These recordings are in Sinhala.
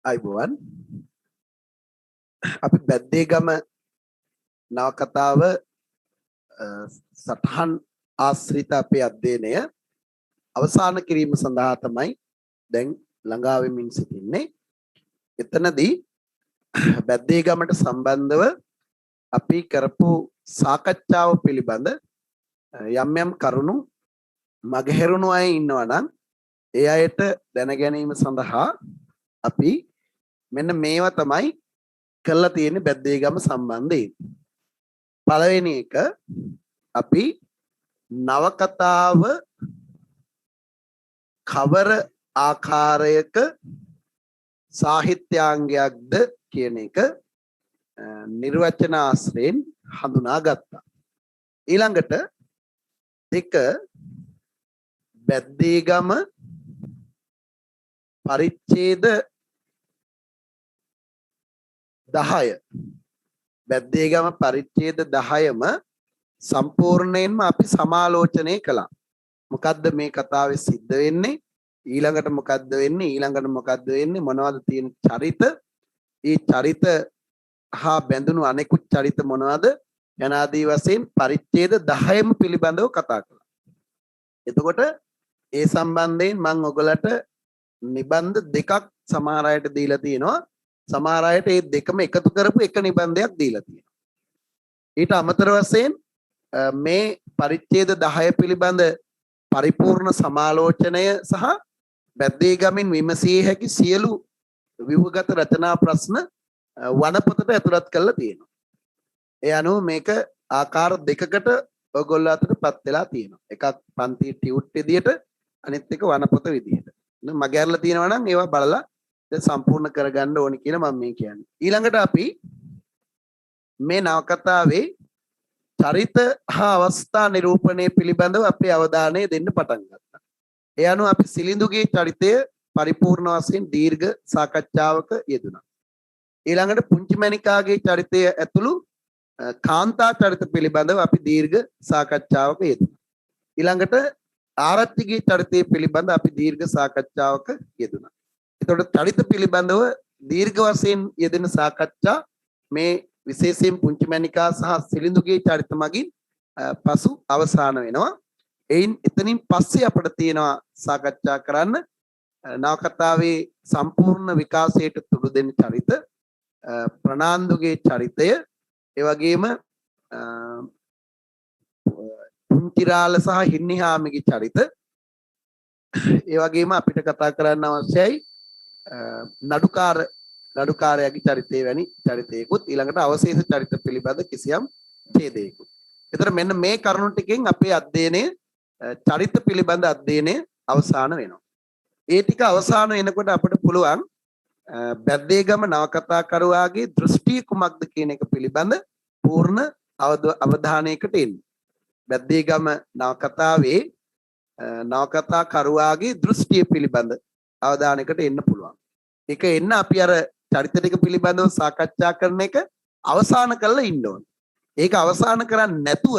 අයිබෝවන් අපි බැද්දේගම නවකතාව සටහන් ආශ්‍රිත අපේ අධ්‍යයනය අවසාන කිරීම සඳහා තමයි දැන් ළඟා වෙමින් සිටින්නේ. එතනදී බැද්දේගමට සම්බන්ධව අපි කරපු සාකච්ඡාව පිළිබඳ යම් යම් කරුණු මගහැරුණු අය ඉන්නවා නම් ඒ අයට දැන ගැනීම සඳහා අපි මෙන්න මේවා තමයි කළා තියෙන්නේ බැද්දේගම සම්බන්ධයෙන්. පළවෙනි එක අපි නවකතාව කවර ආකාරයක සාහිත්‍යාංගයක්ද කියන එක නිර්වචන ආශ්‍රයෙන් හඳුනා ගත්තා. ඊළඟට දෙක බැද්දේගම පරිච්ඡේද 10 බැද්දේගම පරිච්ඡේද 10ම සම්පූර්ණයෙන්ම අපි සමාලෝචනය කළා. මොකද්ද මේ කතාවේ සිද්ධ වෙන්නේ? ඊළඟට මොකද්ද වෙන්නේ? ඊළඟට මොකද්ද වෙන්නේ? මොනවද තියෙන චරිත? ඒ චරිත හා බැඳුණු අනෙකුත් චරිත මොනවද? යනාදී වශයෙන් පරිච්ඡේද 10ම පිළිබඳව කතා කළා. එතකොට ඒ සම්බන්ධයෙන් මම ඔයගලට නිබන්ධ දෙකක් සමහර අයට දීලා තියෙනවා. සමහර අයට මේ දෙකම එකතු කරපු එක නිබන්ධයක් දීලා තියෙනවා. ඊට අමතර වශයෙන් මේ පරිච්ඡේද 10 පිළිබඳ පරිපූර්ණ සමාලෝචනය සහ බැද්දේගමින් විමසිය හැකි සියලු ව්‍යුහගත රචනා ප්‍රශ්න වනපොතට ඇතුළත් කරලා තියෙනවා. ඒ අනුව මේක ආකාර දෙකකට ඔයගොල්ලෝ අතරපත් වෙලා තියෙනවා. එකක් පන්ති ටියුට් විදියට අනිත් එක වනපොත විදියට. මගේ අරලා තියෙනවා නම් ඒවා බලලා සම්පූර්ණ කරගන්න ඕනි කියලා මම මේ කියන්නේ. ඊළඟට අපි මේ නවකතාවේ චරිත හා අවස්ථා නිරූපණය පිළිබඳව අපේ අවධානය දෙන්න පටන් ගත්තා. ඒ අනුව අපි සිලිඳුගේ චරිතය පරිපූර්ණ වශයෙන් දීර්ඝ සාකච්ඡාවක යෙදුණා. ඊළඟට පුංචි මණිකාගේ චරිතය ඇතුළු කාන්තා චරිත පිළිබඳව අපි දීර්ඝ සාකච්ඡාවක යෙදුණා. ඊළඟට ආරච්චිගේ චරිතය පිළිබඳ අපි දීර්ඝ සාකච්ඡාවක යෙදුණා. එතකොට චරිත පිළිබඳව දීර්ඝ වශයෙන් යෙදෙන සාකච්ඡා මේ විශේෂයෙන් පුංචි මණිකා සහ සිලිඳුගේ චරිත මගින් පසු අවසන් වෙනවා. එතනින් පස්සේ අපිට තියෙනවා සාකච්ඡා කරන්න නවකතාවේ සම්පූර්ණ විකාශයට තුඩු දෙන චරිත, ප්‍රනාන්දුගේ චරිතය, ඒ වගේම පුංචිරාල සහ හින්නිහාමිගේ චරිත, ඒ වගේම අපිට කතා කරන්න අවශ්‍යයි නඩුකාරයාගේ චරිතය වැනි චරිතයකුත්, ඊළඟට අවශේෂ චරිත පිළිබඳ කිසියම් ඡේදයකුත්. ඒතර මෙන්න මේ කරුණු ටිකෙන් අපේ අධ්‍යයනය චරිත පිළිබඳ අධ්‍යයනය අවසන් වෙනවා. ඒ ටික අවසන් වෙනකොට අපිට පුළුවන් බැද්දේගම නවකතාකරුවාගේ දෘෂ්ටිය කුමක්ද කියන එක පිළිබඳ පූර්ණ අවධානයකට එන්න. බැද්දේගම නවකතාවේ නවකතාකරුවාගේ දෘෂ්ටිය පිළිබඳ අවධානයකට එන්න පුළුවන්. ඒක එන්න අපි අර චරිත ටික පිළිබඳව සාකච්ඡා කරන එක අවසන් කරලා ඉන්න ඕනේ. ඒක අවසන් කරන්නේ නැතුව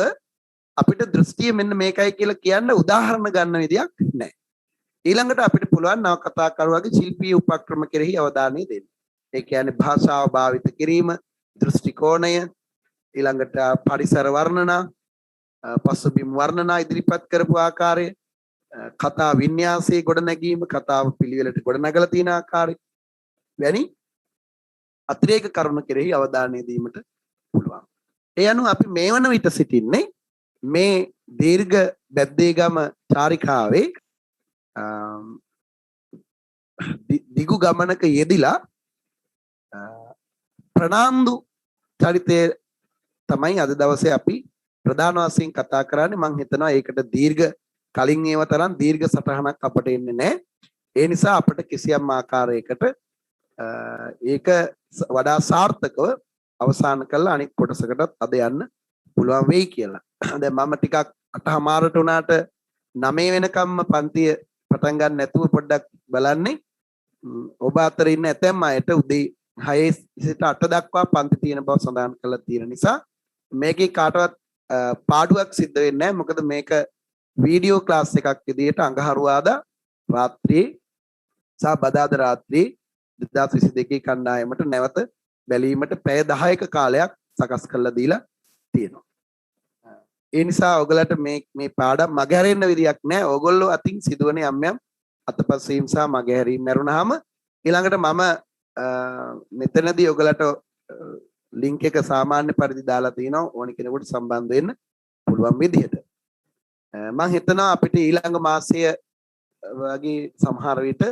අපිට දෘෂ්ටිය මෙන්න මේකයි කියලා කියන්න උදාහරණ ගන්න විදියක් නැහැ. ඊළඟට අපිට පුළුවන් නවකතාකරුවාගේ ශිල්පීය උපක්‍රම කෙරෙහි අවධානය දෙන්න. ඒ කියන්නේ භාෂාව භාවිත කිරීම, දෘෂ්ටි කෝණය, ඊළඟට පරිසර වර්ණනා, පසුබිම් වර්ණනා ඉදිරිපත් කරපු ආකාරය, කතා වින්‍යාසයේ ගොඩනැගීම, කතාව පිළිවෙලට ගොඩනගලා තියෙන ආකාරය වැනි අතිරේක කරුණු කෙරෙහි අවධානය දීමට පුළුවන්. ඒ අනුව අපි මේ වන විට සිටින්නේ මේ දීර්ඝ බැද්දේගම චාරිකාවේ දිගු ගමනක යෙදිලා ප්‍රනාන්දු චරිතය තමයි අද දවසේ අපි ප්‍රධාන වශයෙන් කතා කරන්නේ. මම හිතනවා ඒකට දීර්ඝ කලින් ඒව තරම් දීර්ඝ සටහනක් අපට එන්නේ නැහැ. ඒ නිසා අපට කිසියම් ආකාරයකට ඒක වඩා සාර්ථකව අවසන් කළා අනිත් කොටසකටත් අද යන්න පුළුවන් වෙයි කියලා. දැන් මම ටිකක් 8:00ට උනාට 9 වෙනකම්ම පන්තිය පටන් ගන්න නැතුව පොඩ්ඩක් බලන්නේ. ඔබ අතර ඉන්න ඇතැම් අයට උදේ 6 සිට 8 දක්වා පන්ති තියෙන බව සඳහන් කරලා තියෙන නිසා මේකේ කාටවත් පාඩුවක් සිද්ධ වෙන්නේ නැහැ. මොකද මේක වීඩියෝ ක්ලාස් එකක් විදිහට අඟහරුවාදා රාත්‍රියේ සහ බදාද රාත්‍රී 2022 කණ්ඩායමට නැවත බැලීමට පැය 10ක කාලයක් සකස් කරලා දීලා තියෙනවා. ඒ නිසා ඔයගලට මේ පාඩම් මගහැරෙන්න විදියක් නැහැ. ඕගොල්ලෝ අතින් සිදුවන යම් යම් අතපසුවීම් සහ මගහැරීම් මරුණාම ඊළඟට මම මෙතනදී ඔයගලට ලින්ක් එක සාමාන්‍ය පරිදි දාලා තිනවා ඕනි කෙනෙකුට සම්බන්ධ වෙන්න පුළුවන් විදිහට. මම හිතනවා අපිට ඊළඟ මාසය වගේ සමහර විට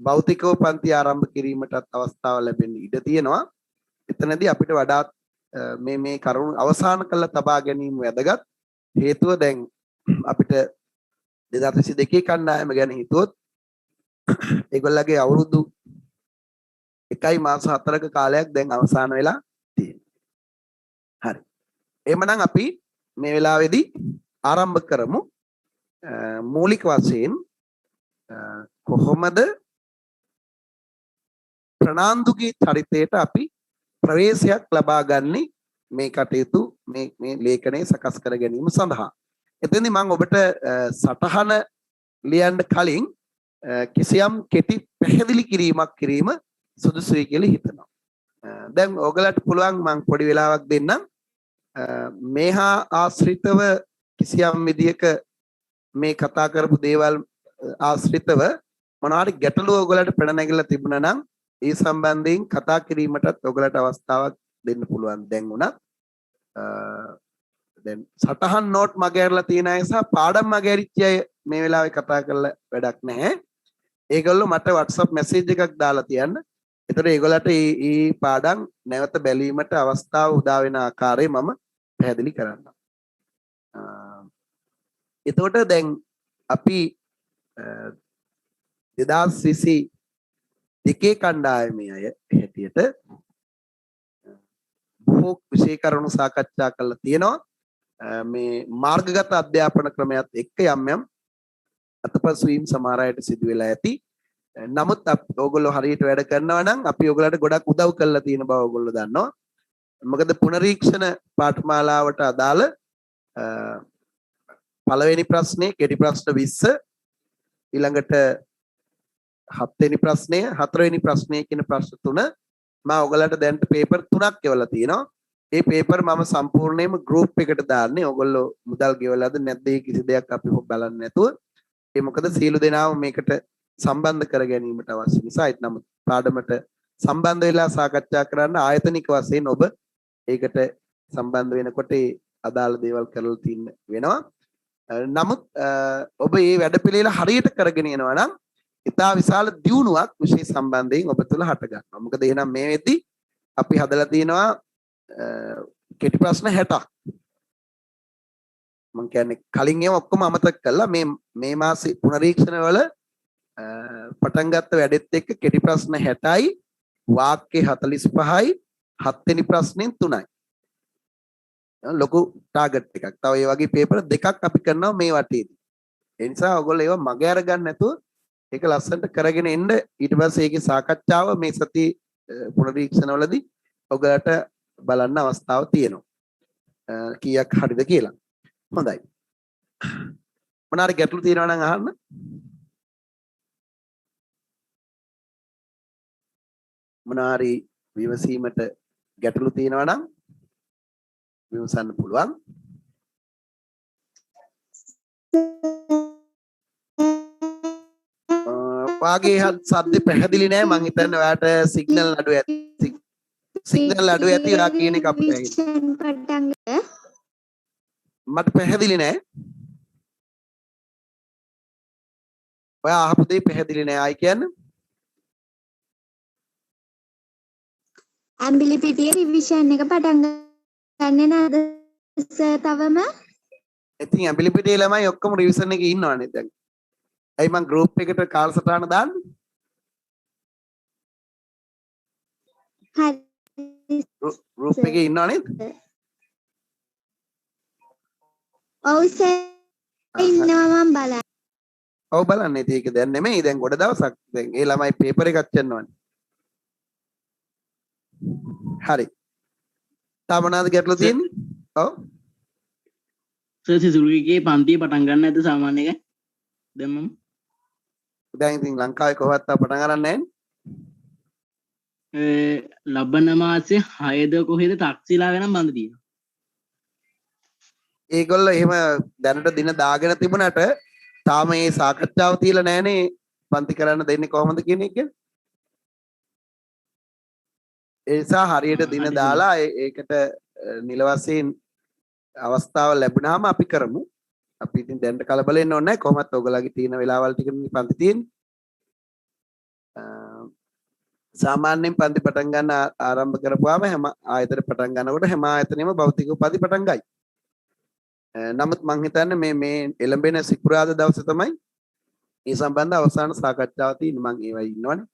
භෞතිකව පන්ති ආරම්භ කිරීමටත් අවස්ථාව ලැබෙන්න ඉඩ තියෙනවා. එතනදී අපිට වඩාත් මේ කරුණු අවසන් කරලා තබා ගැනීම වැදගත්. හේතුව දැන් අපිට 2022 කණ්ඩායම ගැන හිතුවොත් ඒගොල්ලගේ අවුරුදු 1 මාස 4ක කාලයක් දැන් අවසන් වෙලා තියෙනවා. හරි. එහෙමනම් අපි මේ වෙලාවේදී ආරම්භ කරමු. මූලික වශයෙන් කොහොමද ප්‍රනාන්දුගේ චරිතයට අපි ප්‍රවේශයක් ලබා ගන්නේ මේ කටයුතු මේ ලේඛනය සකස් කර ගැනීම සඳහා. එතෙන්දී මම ඔබට සටහන ලියන්න කලින් කිසියම් කෙටි පැහැදිලි කිරීමක් කිරීම සුදුසුයි කියලා හිතනවා. දැන් ඔයගලට පුළුවන් මම පොඩි වෙලාවක් දෙන්නම්. මේහා ආශ්‍රිතව කිසියම් විදියක මේ කතා කරපු දේවල් ආශ්‍රිතව මොනවාරි ගැටලුව ඔයගලට පැන නැගිලා තිබුණා නම් ඒ සම්බන්ධයෙන් කතා කිරීමටත් ඔයගලට අවස්ථාවක් දෙන්න පුළුවන්. දැන් උනත් දැන් සටහන් නෝට් මගහැරලා තියෙන අය සහ පාඩම් මගහැරිච්ච අය මේ වෙලාවේ කතා කරලා වැඩක් නැහැ. ඒගොල්ලෝ මට WhatsApp message එකක් දාලා තියන්න. ඒතර ඒගොල්ලන්ට මේ පාඩම් නැවත බැලීමට අවස්ථාව උදා වෙන ආකාරය මම පැහැදිලි කරන්නම්. එතකොට දැන් අපි 2022 කණ්ඩායමේ අය හැටියට බොහෝ විශේෂ කරුණු සාකච්ඡා කරලා තියෙනවා. මේ මාර්ගගත අධ්‍යාපන ක්‍රමයක් එක්ක යම් යම් අතපසුවීම් සමහර අයට සිදු වෙලා ඇති. නමුත් ඕගොල්ලෝ හරියට වැඩ කරනවා නම් අපි ඕගොල්ලන්ට ගොඩක් උදව් කරලා තියෙන බව ඕගොල්ලෝ දන්නවා. මොකද පුනරීක්ෂණ පාඨමාලාවට අදාළ පළවෙනි ප්‍රශ්නේ කෙටි ප්‍රශ්න 20 ඊළඟට 7 වෙනි ප්‍රශ්නය 4 වෙනි ප්‍රශ්නය කියන ප්‍රශ්න තුන මම ඔයගලට දැන් පේපර් 3ක් එවලා තියෙනවා. ඒ පේපර් මම සම්පූර්ණයෙන්ම ගෲප් එකට දාන්නේ. ඔයගොල්ලෝ මුදල් ගෙවලාද නැද්ද කිසි දෙයක් අපි බලන්නේ නැතුව. ඒ මොකද සියලු දෙනාම මේකට සම්බන්ධ කර ගැනීමට අවශ්‍ය නිසා නම් පාඩමට සම්බන්ධ වෙලා සාකච්ඡා කරන්න ආයතනික වශයෙන් ඔබ ඒකට සම්බන්ධ වෙනකොට ඒ අදාළ දේවල් කරලා තින්න වෙනවා. නමුත් ඔබ මේ වැඩපිළිවෙල හරියට කරගෙන යනවා නම් ඉතා විශාල දියුණුවක් විශේෂ සම්බන්ධයෙන් ඔබ තුළ හට ගන්නවා. මොකද එහෙනම් මේ වෙද්දි අපි හදලා තියෙනවා කෙටි ප්‍රශ්න 60ක්. මම කියන්නේ කලින් ඒවා ඔක්කොම අමතක කළා මේ මාසේ පුනරීක්ෂණ වල පටන් ගත්ත වැඩෙත් එක්ක කෙටි ප්‍රශ්න 60යි වාක්‍ය 45යි 7 වෙනි ප්‍රශ්නෙන් 3යි. ලොකු ටාගට් එකක්. තව ඒ වගේ පේපර් දෙකක් අපි කරනවා මේ වටේදී. ඒ නිසා ඔයගොල්ලෝ ඒවා මග අරගන්න නැතුව ඒක ලස්සනට කරගෙන එන්න. ඊට පස්සේ ඒකේ සාකච්ඡාව මේ සති පුනරීක්ෂණවලදී ඔයගලට බලන්න අවස්ථාව තියෙනවා. කීයක් හරිද කියලා. හොඳයි. මොනාරි ගැටලු තියෙනවා නම් අහන්න. මොනාරි විමසීමට ගැටලු තියෙනවා නම් විමසන්න පුළුවන්. වාගේ සද්ද පැහැදිලි නෑ. මං හිතන්නේ ඔයාට සිග්නල් අඩු ඇති. සිග්නල් අඩු ඇති ඔයා කියන එක අපිට ඇහෙන්නේ. මට පැහැදිලි නෑ. ඔයා අහපු දේ පැහැදිලි නෑ. ආයි කියන්න. ඇම්බිලි පිටියේ රිවිෂන් එක පටන් ගන්නේ නැද්ද සර් තවම? ඉතින් ඇම්බිලි පිටියේ ළමයි ඔක්කොම රිවිෂන් එකේ ඉන්නවනේ දැන්. ඇයි මං ගෲප් එකට කාලසටහන දාන්නේ? හරි. ගෲප් එකේ ඉන්නව නේද? ඔව් සර් ඉන්නවා මම බලන්න. ඔව් බලන්න. ඉතින් ඒක දැන් නෙමෙයි. දැන් ගොඩ දවසක් දැන් ඒ ළමයි පේපර් එකක් යනවනේ. හරි. තා මොනවාද ගැටලු තියෙන්නේ? ඔව්. සර් සිසුරුගේ පන්තිය පටන් ගන්න නැද්ද සාමාන්‍ය එක? දැන් මම දැන් ඉතින් ලංකාවේ කොහොමවත් තා පටන් ගන්න නැහැ ලබන මාසේ 6ද කොහෙද තාක්ෂිලා වෙනම් බඳ තියෙනවා. ඒගොල්ලෝ එහෙම දැනට දින දාගෙන තිබුණාට තාම මේ සාකච්ඡාව තියලා නැහනේ පන්ති කරන්න දෙන්නේ කොහොමද කියන එක. ඒ නිසා හරියට දින හරි දාලා ඒකට නිල වශයෙන් අවස්ථාව ලැබුණාම අපි කරමු. අපි ඉතින් දැනට කලබල වෙන්න ඕනේ නැහැ. කොහොමත් ඔයගොල්ලෝගේ තියෙන වෙලාවල් ටිකනේ පන්ති තියෙන්නේ. සාමාන්‍යයෙන් පන්ති පටන් ගන්න ආරම්භ කරපුවාම හැම ආයතන පටන් ගන්නකොට හැම ආයතනෙම භෞතික උපාධි පටන් ගයි. නමුත් මං හිතන්නේ මේ එළඹෙන සිකුරාදා දවසේ තමයි මේ සම්බන්ධ අවසාන සාකච්ඡාව තියෙන්නේ. මං ඒවයි ඉන්නවනේ.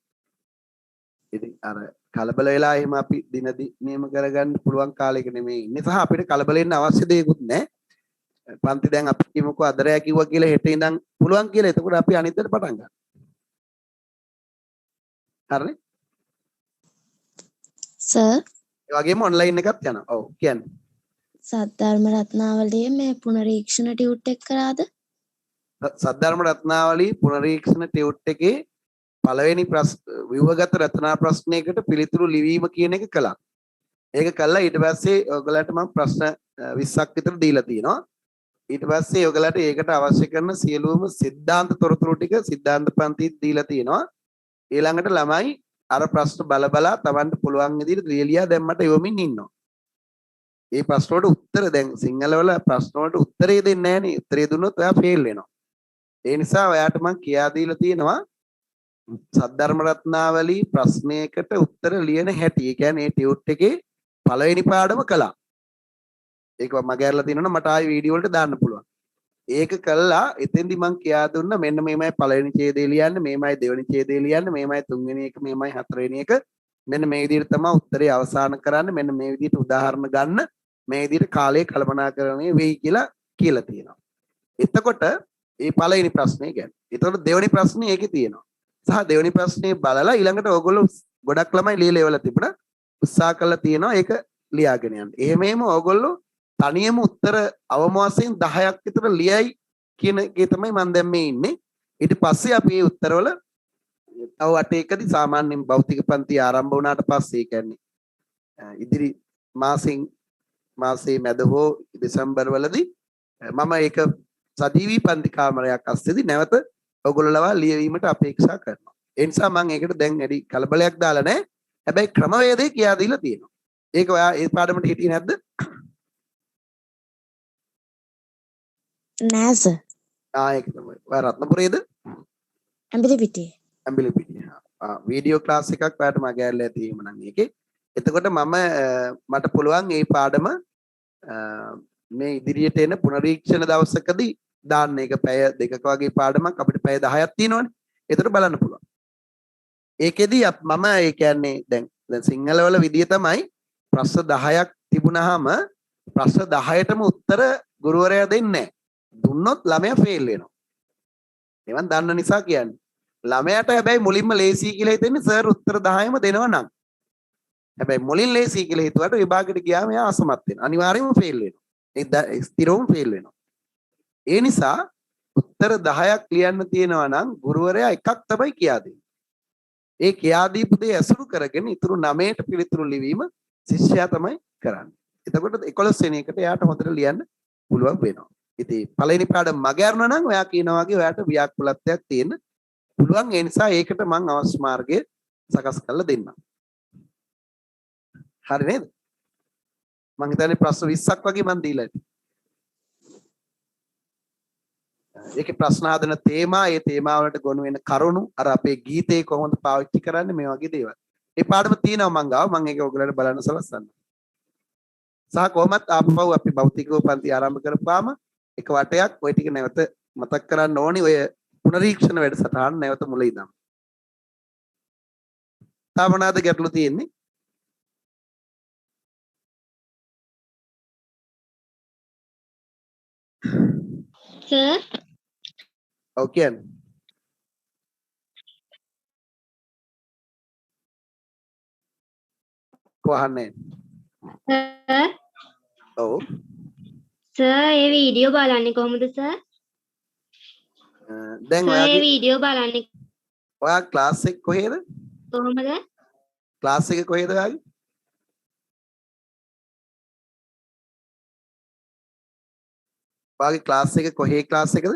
ඉතින් අර කලබල වෙලා එහෙම අපි දිනදි නියම කරගන්න පුළුවන් කාලයක නෙමෙයි ඉන්නේ. සහ අපිට කලබල වෙන්න අවශ්‍ය දෙයක්වත් නැහැ. පන්ති දැන් අපි කිමුකෝ අදරෑ කිව්වා කියලා හෙට ඉඳන් පුළුවන් කියලා. එතකොට අපි අනිද්දාට පටන් ගන්නවා. හරිනේ? සර් ඒ වගේම ඔන්ලයින් එකත් යනවා. ඔව් කියන්නේ. සද්ධර්ම රත්නාවලියේ මේ පුනරීක්ෂණ ටියුට් එක කරාද? සද්ධර්ම රත්නාවලී පුනරීක්ෂණ ටියුට් එකේ පළවෙනි ව්‍යුහගත රචනා ප්‍රශ්නයකට පිළිතුරු ලිවීම කියන එක කළා. ඒක කළා ඊට පස්සේ ඔයගලට මම ප්‍රශ්න 20ක් විතර දීලා තියෙනවා. ඊට පස්සේ ඔයගලට ඒකට අවශ්‍ය කරන සියලුම සිද්ධාන්ත තොරතුරු ටික සිද්ධාන්ත පන්තිත් දීලා තියෙනවා. ඊළඟට ළමයි අර ප්‍රශ්න බලා තමන්ට පුළුවන් විදිහට ලියලියා දැම්මට යොමින් ඉන්නවා. ඒ ප්‍රශ්න වලට උත්තර දැන් සිංහල වල ප්‍රශ්න වලට උත්තරේ දෙන්නේ නැහනේ. උත්තරේ දුන්නොත් ඔයා ෆේල් වෙනවා. ඒ නිසා ඔයාට මම කියා දීලා තියෙනවා සද්ධර්ම රත්නාවලී ප්‍රශ්නයකට උත්තර ලියන හැටි. ඒ කියන්නේ මේ ටියුට් එකේ පළවෙනි පාඩම කළා. ඒක මම ගෑරලා තියෙනවා මට ආයි වීඩියෝ වලට දාන්න පුළුවන්. ඒක කළා එතෙන්දි මම කියා දුන්නා මෙන්න මේමයි පළවෙනි ඡේදය ලියන්න, මේමයි දෙවෙනි ඡේදය ලියන්න, මේමයි තුන්වෙනි එක, මේමයි හතරවෙනි එක. මෙන්න මේ විදිහට තමයි උත්තරේ අවසන් කරන්නේ. මෙන්න මේ විදිහට උදාහරණ ගන්න. මේ විදිහට කාලය කළමනාකරණය වෙයි කියලා තියෙනවා. එතකොට මේ පළවෙනි ප්‍රශ්නේ ගැන. එතකොට දෙවෙනි ප්‍රශ්නේ ඒකේ තියෙනවා. සහ දෙවෙනි ප්‍රශ්නේ බලලා ඊළඟට ඕගොල්ලෝ ගොඩක් ළමයි ලියලා ඉවරලා තිබුණා. උත්සාහ කළා තියෙනවා ඒක ලියාගෙන යන්න. එහෙම ඕගොල්ලෝ තනියම උත්තර අවම වශයෙන් 10ක් විතර ලියයි කියන එකේ තමයි මම දැන් මේ ඉන්නේ. ඊට පස්සේ අපි මේ උත්තරවල තව අටේකදී සාමාන්‍යයෙන් භෞතික පන්ති ආරම්භ වුණාට පස්සේ කියන්නේ ඉදිරි මාසේ මැද හෝ දෙසැම්බර් වලදී මම ඒක සජීවී පන්ති කාමරයක් අස්සෙදී නැවත ඔයගොල්ලෝව ලියවීමට අපේක්ෂා කරනවා. ඒ නිසා මම ඒකට දැන් වැඩි කලබලයක් දාලා නැහැ. හැබැයි ක්‍රමවේදය කියා දීලා තියෙනවා. ඒක ඔයා ඒ පාඩමට හිටියේ නැද්ද? නෑ සර්. ඒක තමයි. ඔයා රත්නපුරේද? ඇඹිලිපිටියේ. ඇඹිලිපිටියේ. වීඩියෝ ක්ලාස් එකක් ඔයාට මම ගෑරලා තියෙම නම් ඒකේ. එතකොට මට පුළුවන් මේ පාඩම මේ ඉදිරියට එන පුනරීක්ෂණ දවසකදී දාන්න. ඒක පැය දෙකක වගේ පාඩමක් අපිට පැය 10ක් තියෙනවනේ. ඒතර බලන්න පුළුවන්. ඒකෙදි මම ඒ කියන්නේ දැන් සිංහල වල විදිය තමයි ප්‍රශ්න 10ක් තිබුණාම ප්‍රශ්න 10ටම උත්තර ගුරුවරයා දෙන්නේ නැහැ. දුන්නොත් ළමයා ෆේල් වෙනවා. ඒවන් දන්න නිසා කියන්නේ. ළමයාට හැබැයි මුලින්ම ලේසි කියලා හිතෙන්නේ සර් උත්තර 10ම දෙනවා නම්. හැබැයි මුලින් ලේසි කියලා හිතුවට විභාගෙට ගියාම එයා අසමත් වෙනවා. අනිවාර්යයෙන්ම ෆේල් වෙනවා. ඒ ස්ථිරවම ෆේල් වෙනවා. ඒ නිසා උත්තර 10ක් ලියන්න තියෙනවා නම් ගුරුවරයා එකක් තමයි කියා දෙන්නේ. ඒ කියා දීපු දේ ඇසුරු කරගෙන ඉතුරු 9ට පිළිතුරු ලිවීම ශිෂ්‍යයා තමයි කරන්නේ. එතකොට 11 වෙනි එකට එයාට හොඳට ලියන්න පුළුවන් වෙනවා. ඉතින් පළවෙනි පාඩම මගේ අරනවා නම් ඔයා කියනවා වගේ ඔයාට ව්‍යාකූලත්වයක් තියෙන්න පුළුවන්. ඒ නිසා ඒකට මම අවශ්‍ය මාර්ගය සකස් කරලා දෙන්නම්. හරි නේද? මම හිතන්නේ ප්‍රශ්න 20ක් වගේ මම දීලා ඇති. ඒකේ ප්‍රශ්න හදන තේමා, ඒ තේමා වලට ගොනු වෙන කරුණු, අර අපේ ගීතේ කොහොමද පාවිච්චි කරන්නේ මේ වගේ දේවල්. ඒ පාඩම තියෙනවා මං ගාව. මම ඒක ඔයගලට බලන්න සලස්සන්න. සහ කොහොමත් ආපහු අපි භෞතිකව පන්ති ආරම්භ කරපාම එක වටයක් ওই ටික නැවත මතක් කරන්න ඕනි. ඔය පුනරීක්ෂණ වැඩසටහන නැවත මුල ඉඳන්. තා මොනවාද ගැටලු තියෙන්නේ? සර් ඔව් කියන්නේ. කොහන්නේ? සර් ඔව්. සර් ඒ වීඩියෝ බලන්නේ කොහොමද සර්? දැන් සර් ඒ ඔයාගේ වීඩියෝ බලන්නේ ඔයා ක්ලාස් එක කොහෙද? කොහොමද? ක්ලාස් එක කොහෙද ඔයාගේ? ඔයාගේ ක්ලාස් එක කොහේ ක්ලාස් එකද?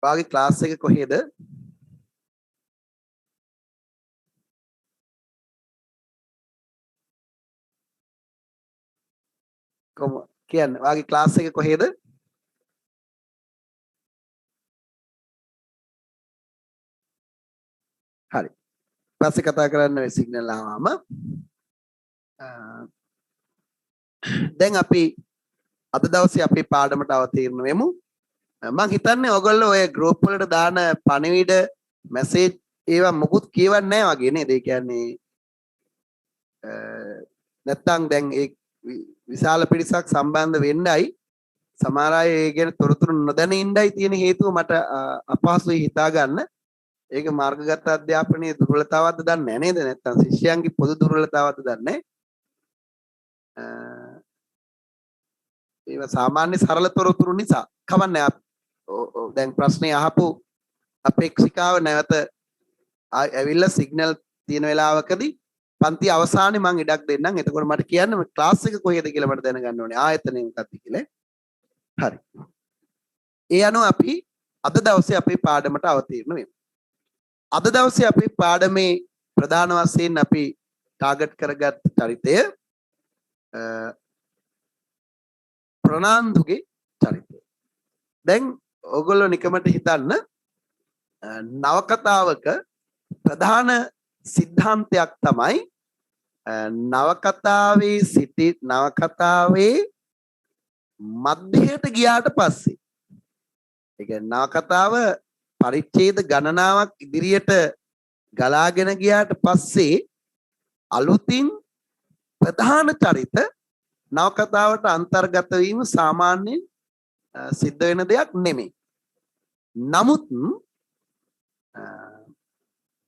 ඔයාගේ ක්ලාස් එක කොහෙද? කොහොම කියන්නේ ඔයාගේ ක්ලාස් එක කොහෙද? හරි. පස්සේ කතා කරන්න ඔය සිග්නල් ආවම දැන් අපි අද දවසේ අපේ පාඩමට අවතීර්ණ වෙමු. මම හිතන්නේ ඔයගොල්ලෝ ඔය ගෲප් වලට දාන පණිවිඩ මැසේජ් ඒවා මොකුත් කියවන්නේ නැහැ වගේ නේද? ඒ කියන්නේ නැත්තම් දැන් ඒ විශාල පිරිසක් සම්බන්ධ වෙන්නයි සමහර අය ඒ ගැන තොරතුරු නොදැන ඉඳයි තියෙන හේතුව මට අපහසුයි හිතා ගන්න. ඒක මාර්ගගත අධ්‍යාපනයේ දුර්වලතාවක්ද දන්නේ නැහැ නේද? නැත්තම් ශිෂ්‍යයන්ගේ පොදු දුර්වලතාවක්ද දන්නේ නැහැ. ඒවා සාමාන්‍ය සරල තොරතුරු නිසා කවන්නේ දැන් ප්‍රශ්නේ අහපු අපේක්ෂිකාව නැවත ඇවිල්ලා සිග්නල් තියෙන වෙලාවකදී පන්ති අවසානයේ මම ඉඩක් දෙන්නම්. එතකොට මට කියන්න ක්ලාස් එක කොහෙද කියලා මට දැනගන්න ඕනේ. ආයතනය මොකක්ද කියලා. හරි. ඒ අනුව අපි අද දවසේ අපේ පාඩමට අවතීර්ණ වෙමු. අද දවසේ අපේ පාඩමේ ප්‍රධාන වශයෙන් අපි ටාගට් කරගත් චරිතය ප්‍රනාන්දුගේ චරිතය. දැන් ඔයගොල්ලෝ නිකමට හිතන්න නවකතාවක ප්‍රධාන සිද්ධාන්තයක් තමයි නවකතාවේ මධ්‍යයට ගියාට පස්සේ ඒ කියන්නේ නවකතාව පරිච්ඡේද ගණනාවක් ඉදිරියට ගලාගෙන ගියාට පස්සේ අලුතින් ප්‍රධාන චරිත නවකතාවට අන්තර්ගත වීම සාමාන්‍යයෙන් සිද්ධ වෙන දෙයක් නෙමෙයි. නමුත්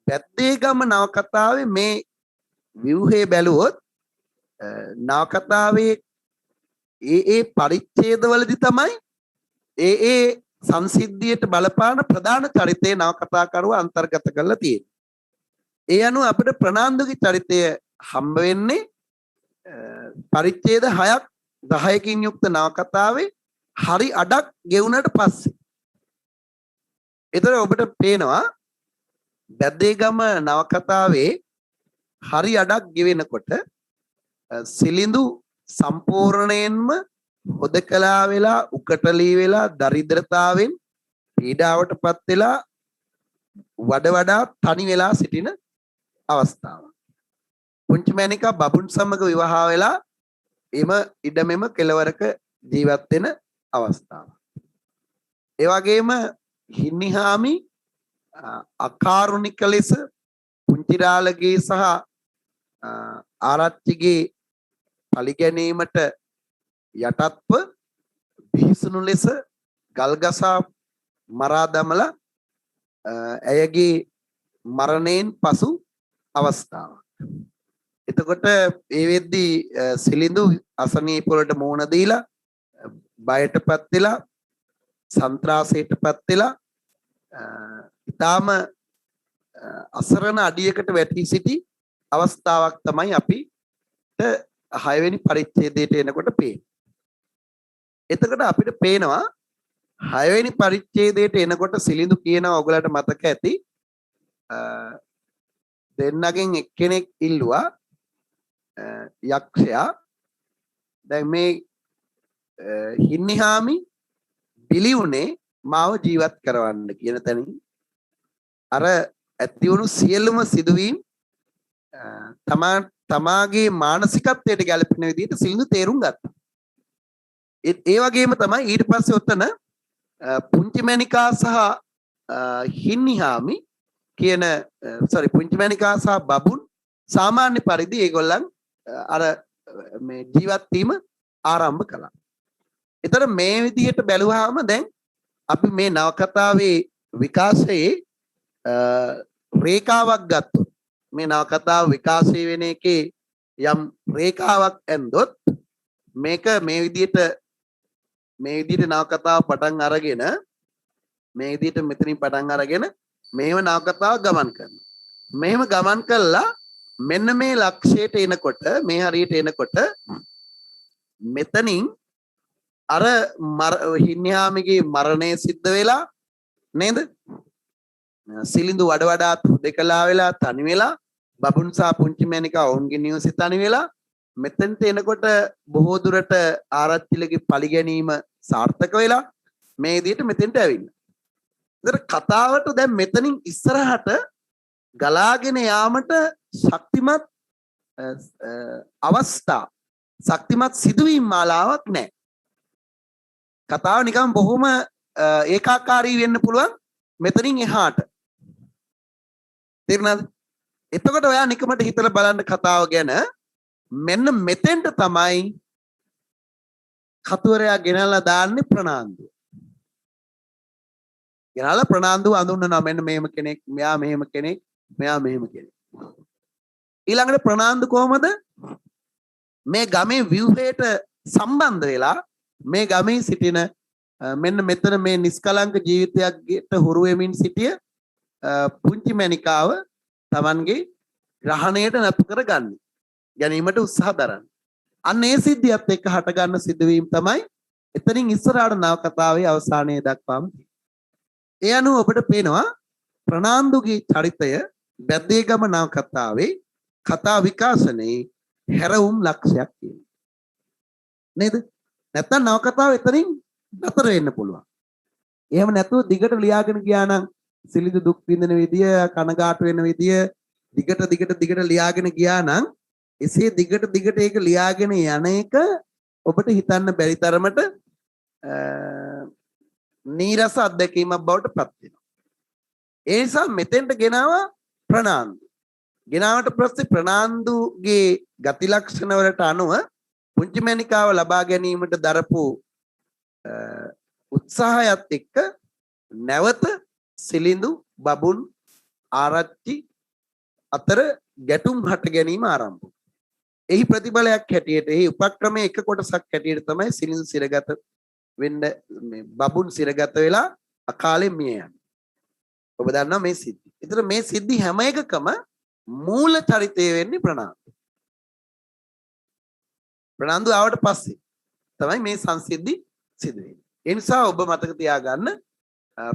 පැද්දේගම නවකතාවේ මේ ව්‍යුහය බැලුවොත් නවකතාවේ ඒ පරිච්ඡේදවලදී තමයි ඒ සංසිද්ධියට බලපාන ප්‍රධාන චරිතේ නවකතාකරුවා අන්තර්ගත කරලා තියෙන්නේ. ඒ අනුව අපිට ප්‍රනාන්දුගේ චරිතය හම්බ වෙන්නේ පරිච්ඡේද 6ක් 10කින් යුක්ත නවකතාවේ හරි අඩක් ගෙවුනට පස්සේ. ඒතර ඔබට පේනවා බැද්දේගම නවකතාවේ හරි අඩක් ගෙවෙනකොට සිලිඳු සම්පූර්ණයෙන්ම හොදකලා වෙලා උකටලී වෙලා දරිද්‍රතාවෙන් පීඩාවටපත් වෙලා වඩා තනි වෙලා සිටින අවස්ථාව. පුංචි මැනිකා බබුන් සමග විවාහ වෙලා එම ඉඩමෙම කෙළවරක ජීවත් වෙන අවස්ථාව. ඒ වගේම හින්නිහාමි අකාරුණික ලෙස පුංචිරාලගේ සහ ආරච්චිගේ පලිගැනීමට යටත්ව බිහිසුණු ලෙස ගල්ගසා මරා දමලා ඇයගේ මරණයෙන් පසු අවස්ථාවක්. එතකොට ඒ වෙද්දී සිලිඳු අසනීප වලට මුහුණ දීලා බයටපත් වෙලා සන්ත්‍රාසයටපත් වෙලා ඊටාම අසරණ අඩියකට වැටි සිටි අවස්ථාවක් තමයි අපිට 6 වෙනි පරිච්ඡේදයට එනකොට පේන්නේ. එතකොට අපිට පේනවා 6 වෙනි පරිච්ඡේදයට එනකොට සිලිඳු කියනවා ඔයගලට මතක ඇති දෙන්නගෙන් එක්කෙනෙක් ඉල්ලුවා යක්ෂයා දැන් මේ හින්නිහාමි බිලි උනේ මාව ජීවත් කරවන්න කියන තැනින් අර ඇති වුණු සියලුම සිදුවීම් තමාගේ මානසිකත්වයට ගැලපෙන විදිහට සිලිඳු තේරුම් ගත්තා. ඒ වගේම තමයි ඊට පස්සේ ඔතන පුංචි මැනිකා සහ හින්නිහාමි කියන පුංචි මැනිකා සහ බබුන් සාමාන්‍ය පරිදි ඒගොල්ලන් අර මේ ජීවත් වීම ආරම්භ කළා. ඒතර මේ විදිහට බැලුවාම දැන් අපි මේ නවකතාවේ විකාශයේ රේඛාවක් ගත්තොත් මේ නවකතාව විකාශය වෙන එකේ යම් රේඛාවක් ඇන්දොත් මේක මේ විදිහට නවකතාව පටන් අරගෙන මේ විදිහට මෙතනින් පටන් අරගෙන මේව නවකතාව ගමන් කරනවා. මෙහෙම ගමන් කළා මෙන්න මේ ලක්ෂයට එනකොට මේ හරියට එනකොට මෙතනින් අර හින්යාමිගේ මරණය සිද්ධ වෙලා නේද? සිලිඳු වඩ වඩාත් හුදකලා වෙලා තනි වෙලා බබුන් සහ පුංචි මැනිකා ඔවුන්ගේ නිවසේ තනි වෙලා මෙතනට එනකොට බොහෝ දුරට ආරච්චිලගේ පරිගැනීම සාර්ථක වෙලා මේ විදිහට මෙතෙන්ට ඇවිල්ලා. ඒතර කතාවට දැන් මෙතනින් ඉස්සරහට ගලාගෙන යාමට ශක්තිමත් අවස්ථා ශක්තිමත් සිදුවීම් මාලාවක් නැහැ. කතාව නිකන් බොහොම ඒකාකාරී වෙන්න පුළුවන් මෙතනින් එහාට. තේරුණාද? එතකොට ඔයා නිකමට හිතලා බලන්න කතාව ගැන මෙන්න මෙතෙන්ට තමයි කතුවරයා ගෙනල්ලා දාන්නේ ප්‍රනාන්දුව. ගෙනල්ලා ප්‍රනාන්දුව අඳුන්වනවා මෙන්න මෙහෙම කෙනෙක්, මෙයා මෙහෙම කෙනෙක්, මෙයා මෙහෙම කෙනෙක්. ඊළඟට ප්‍රනාන්දු කොහමද මේ ගමේ ව්‍යුහයට සම්බන්ධ වෙලා මේ ගමේ සිටින මෙන්න මෙතන මේ නිස්කලංක ජීවිතයකට හුරු වෙමින් සිටිය පුංචි මැනිකාව Tamanගේ ග්‍රහණයට නතු කරගන්නේ. ගැනීමට උත්සාහ දරන්නේ. අන්න ඒ සිද්ධියත් එක්ක හටගන්න සිදුවීම් තමයි එතනින් ඉස්සරහට නවකතාවේ අවසානයේ දක්වාම. ඒ අනුව ඔබට පේනවා ප්‍රනාන්දුගේ චරිතය බැද්දේගම නවකතාවේ කතා විකාශනයේ හැරවුම් ලක්ෂයක් තියෙනවා. නේද? නැත්තම් නවකතාව එතනින් නතර වෙන්න පුළුවන්. එහෙම නැතුව දිගට ලියාගෙන ගියා නම් සිලිඳු දුක් විඳින විදිය, කනගාටු වෙන විදිය දිගට ලියාගෙන ගියා නම් එසේ දිගට ඒක ලියාගෙන යන එක ඔබට හිතන්න බැරි තරමට නීරස අත්දැකීමක් බවට පත් වෙනවා. ඒ නිසා මෙතෙන්ට ගෙනාවා ප්‍රනාන්දු. ගෙනාවට පස්සේ ප්‍රනාන්දුගේ ගති ලක්ෂණ වලට අනුව පුංචි මැනිකාව ලබා ගැනීමට දරපු උත්සාහයත් එක්ක නැවත සිලිඳු බබුන් ආරච්චි අතර ගැටුම් හට ගැනීම ආරම්භ වුණා. එහි ප්‍රතිඵලයක් හැටියට එහි උපක්‍රමයේ එක කොටසක් හැටියට තමයි සිලිඳු සිරගත වෙන්න මේ බබුන් සිරගත වෙලා අකාලේ මිය යන්නේ. ඔබ දන්නවා මේ සිද්ධි. ඒතර මේ සිද්ධි හැම එකකම මූල චරිතය වෙන්නේ ප්‍රනාන්දු. ප්‍රනාන්දු ආවට පස්සේ තමයි මේ සංසිද්ධි සිදු වෙන්නේ. ඒ නිසා ඔබ මතක තියාගන්න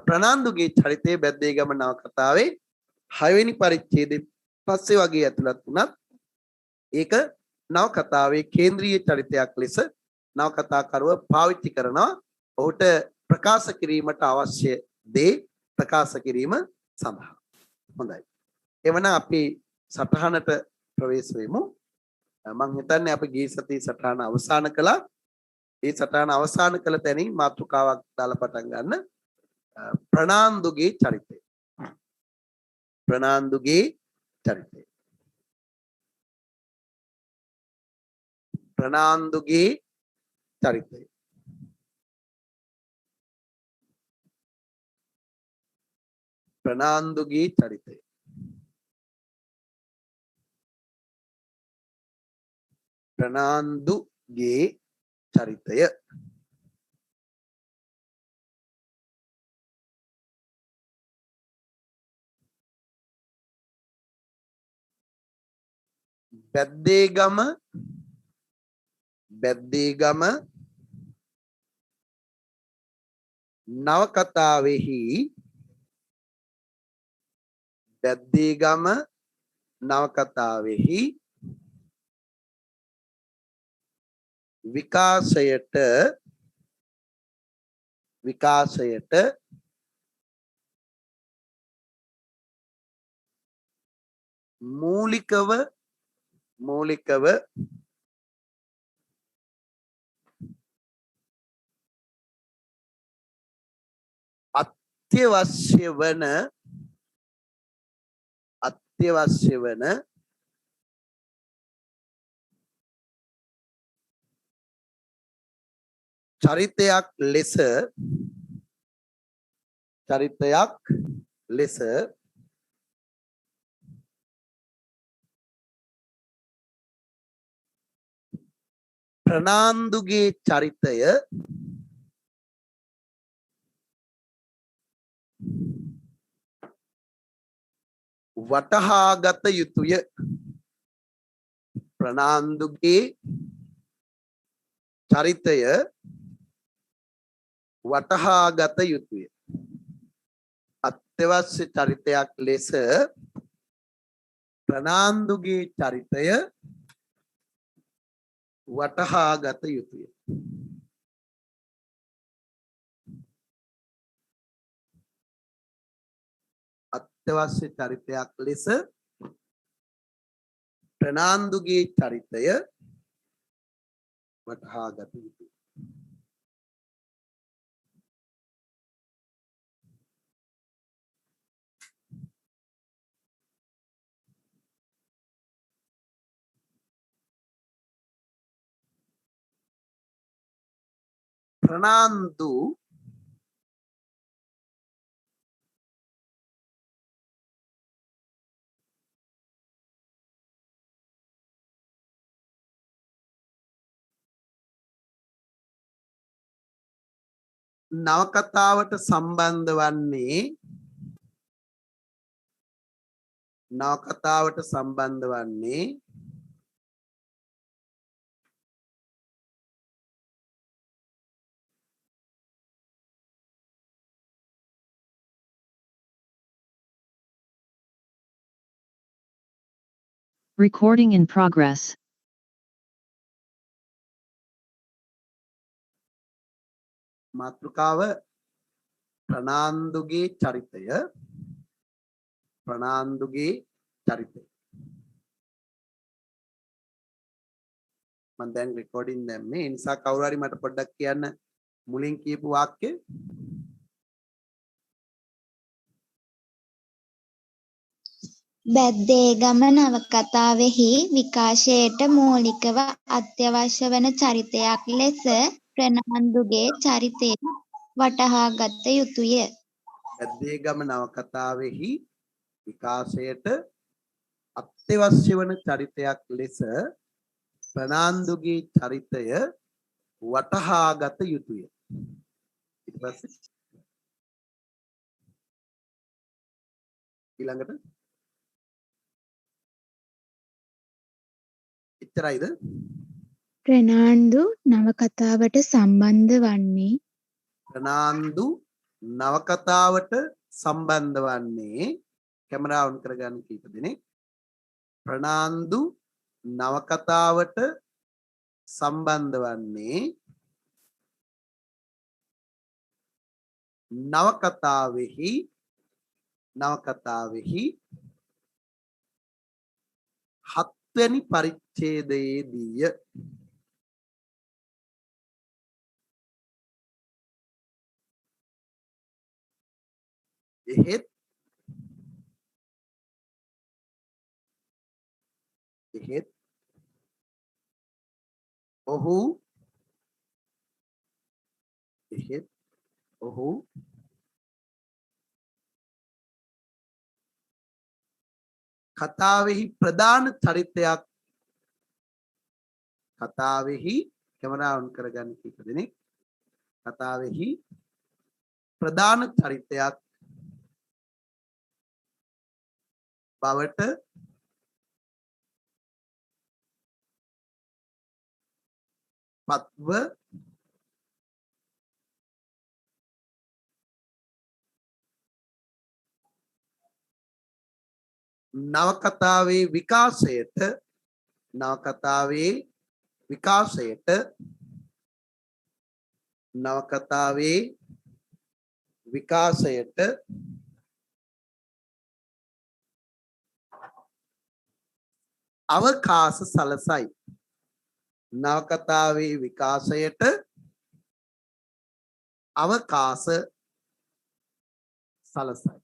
ප්‍රනාන්දුගේ චරිතය බැද්දේගම නවකතාවේ 6 වෙනි පරිච්ඡේදයේ පස්සේ වගේ ඇතුළත් වුණත් ඒක නවකතාවේ කේන්ද්‍රීය චරිතයක් ලෙස නවකතාකරුව පාවිච්චි කරනවා ඔහුට ප්‍රකාශ කිරීමට අවශ්‍ය දේ ප්‍රකාශ කිරීම සඳහා. හොඳයි. එවනම් අපි සටහනට ප්‍රවේශ වෙමු. මම හිතන්නේ අපි ගිය සතියේ සටහන අවසන් කළා. ඒ සටහන අවසන් කළ තැනින් මාතෘකාවක් දාලා පටන් ගන්න. ප්‍රනාන්දුගේ චරිතය. ප්‍රනාන්දුගේ චරිතය. ප්‍රනාන්දුගේ චරිතය. ප්‍රනාන්දුගේ චරිතය. ප්‍රනාන්දුගේ චරිතය. බැද්දේගම නවකතාවෙහි බැද්දේගම නවකතාවෙහි විකාශයට මූලිකව අත්‍යවශ්‍ය වන චරිතයක් ලෙස ප්‍රනාන්දුගේ චරිතය වටහාගත යුතුය. ප්‍රනාන්දුගේ චරිතය වටහාගත යුතුය. අත්‍යවශ්‍ය චරිතයක් ලෙස ප්‍රනාන්දුගේ චරිතය වටහාගත යුතුය. අත්‍යවශ්‍ය චරිතයක් ලෙස ප්‍රනාන්දුගේ චරිතය වටහාගත යුතුය. ප්‍රනාන්දු නවකතාවට සම්බන්ධ වන්නේ Recording in progress. මාතෘකාව ප්‍රනාන්දුගේ චරිතය මම දැන් රෙකෝඩින් දැම්මේ. ඒ නිසා කවුරු හරි මට පොඩ්ඩක් කියන්න මුලින් කියපු වාක්‍යය. බැද්දේගම නවකතාවෙහි විකාශයට මූලිකව අත්‍යවශ්‍ය වන චරිතයක් ලෙස ප්‍රනාන්දුගේ චරිතය වටහාගත යුතුය. බැද්දේගම නවකතාවෙහි විකාශයට අත්‍යවශ්‍ය වන චරිතයක් ලෙස ප්‍රනාන්දුගේ චරිතය වටහාගත යුතුය. ඊට පස්සේ ඊළඟට එච්චරයිද? ප්‍රනාන්දු නවකතාවට සම්බන්ධ වන්නේ කැමරාව ඔන් කරගන්න කීප දෙනෙක්. ප්‍රනාන්දු නවකතාවට සම්බන්ධ වන්නේ නවකතාවෙහි 7 වෙනි පරිච්ඡේදයේදීය. එහෙත් ඔහු කතාවෙහි ප්‍රධාන චරිතයක් කැමරාව ඔන් කරගන්න කීප දෙනෙක්. කතාවෙහි ප්‍රධාන චරිතයක් බවට පත්ව නවකතාවේ විකාශයට අවකාශ සලසයි. නවකතාවේ විකාශයට අවකාශ සලසයි.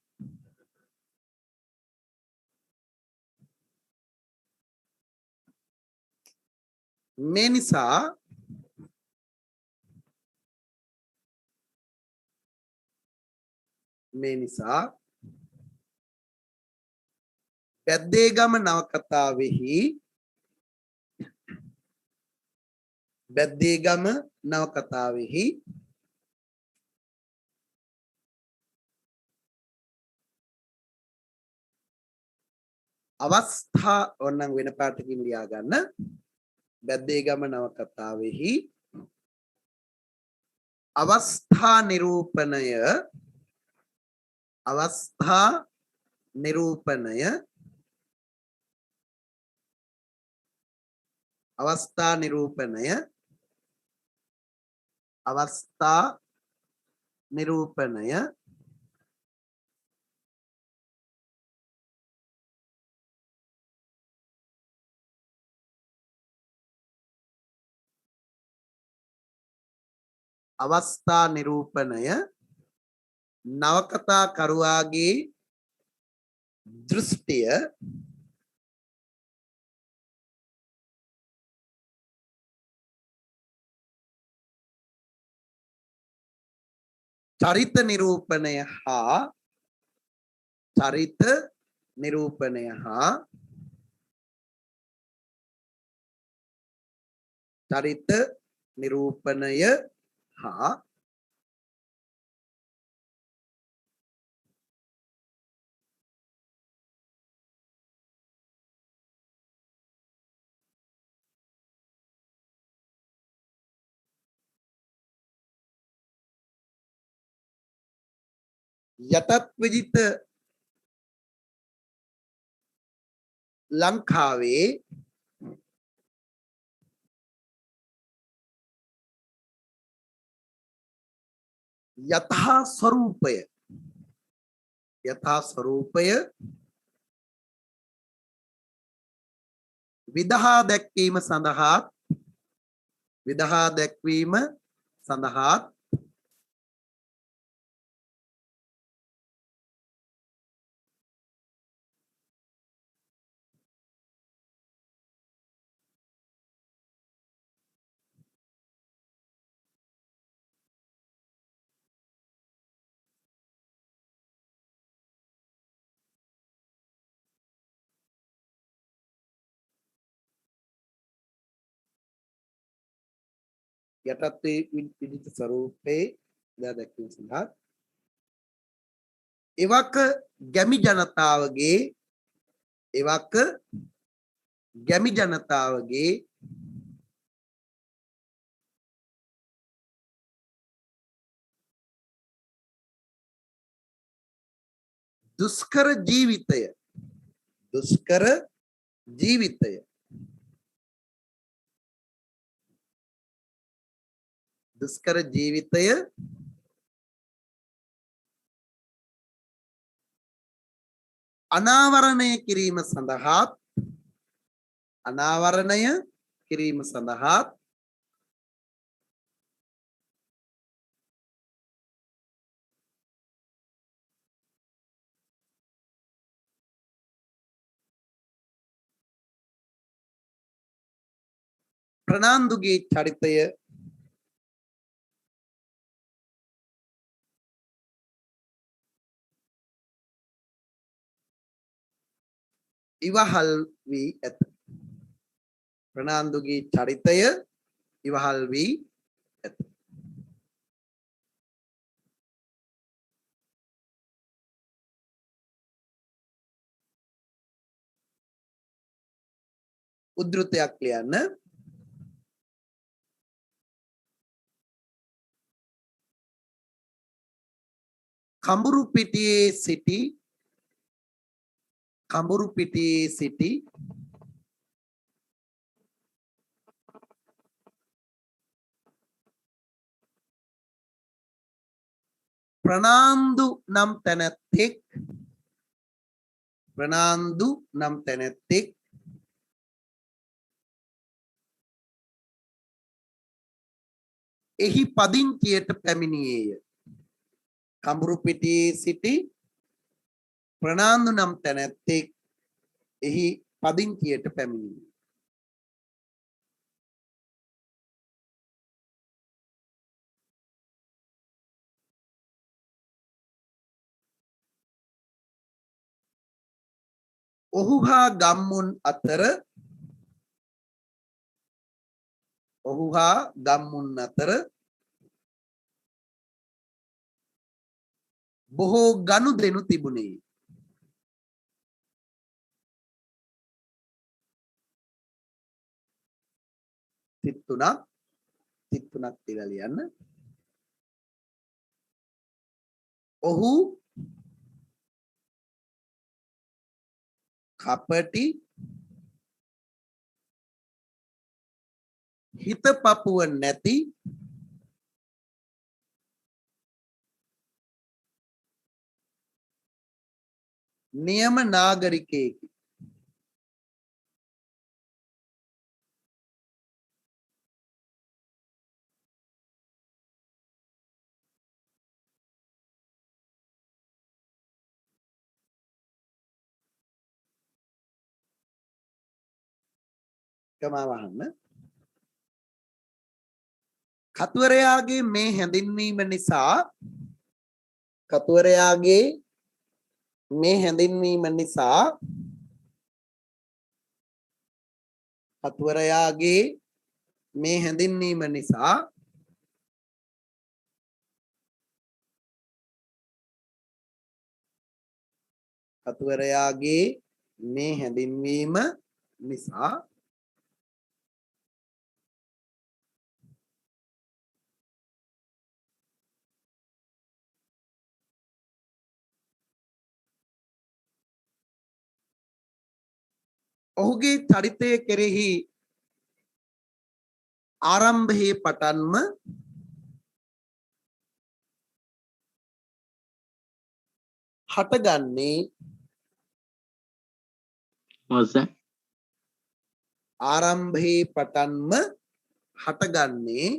මේ නිසා බැද්දේගම නවකතාවෙහි බැද්දේගම නවකතාවෙහි අවස්ථා ඕනනම් වෙන පාටකින් ලියා ගන්න. බැද්දේගම නවකතාවෙහි අවස්ථා නිරූපණය නවකතා කරුවාගේ දෘෂ්ටිය චරිත නිරූපණය හා යටත් විජිත ලංකාවේ යථා ස්වරූපය විදහා දැක්වීම සඳහා යටත් විජිත ස්වරූපේ දා දැක්වීම සඳහා එවක ගැමි ජනතාවගේ දුෂ්කර ජීවිතය අනාවරණය කිරීම සඳහා ප්‍රනාන්දුගේ චරිතය ඉවහල් වී ඇත. උද්ෘතයක් ලියන්න. කඹුරුපිටියේ සිටි ප්‍රනාන්දු නම් තැනැත්තෙක් එහි පදිංචියට පැමිණියේය. කඹුරුපිටියේ සිටි ප්‍රනාන්දු නම් තැනැත්තෙක් එහි පදිංචියට පැමිණියේ. ඔහු හා ගම්මුන් අතර ඔහු හා ගම්මුන් අතර බොහෝ ගනුදෙනු තිබුණේ. තිත්තුනක් තියලා ලියන්න. ඔහු කපටි හිත පපුව නැති නියම නාගරිකයෙකි. කමාවහන්න. කතුවරයාගේ මේ හැඳින්වීම නිසා කතුවරයාගේ මේ හැඳින්වීම නිසා කතුවරයාගේ මේ හැඳින්වීම නිසා කතුවරයාගේ මේ හැඳින්වීම නිසා ඔහුගේ චරිතය කෙරෙහි ආරම්භයේ පටන්ම හටගන්නේ ආරම්භයේ පටන්ම හටගන්නේ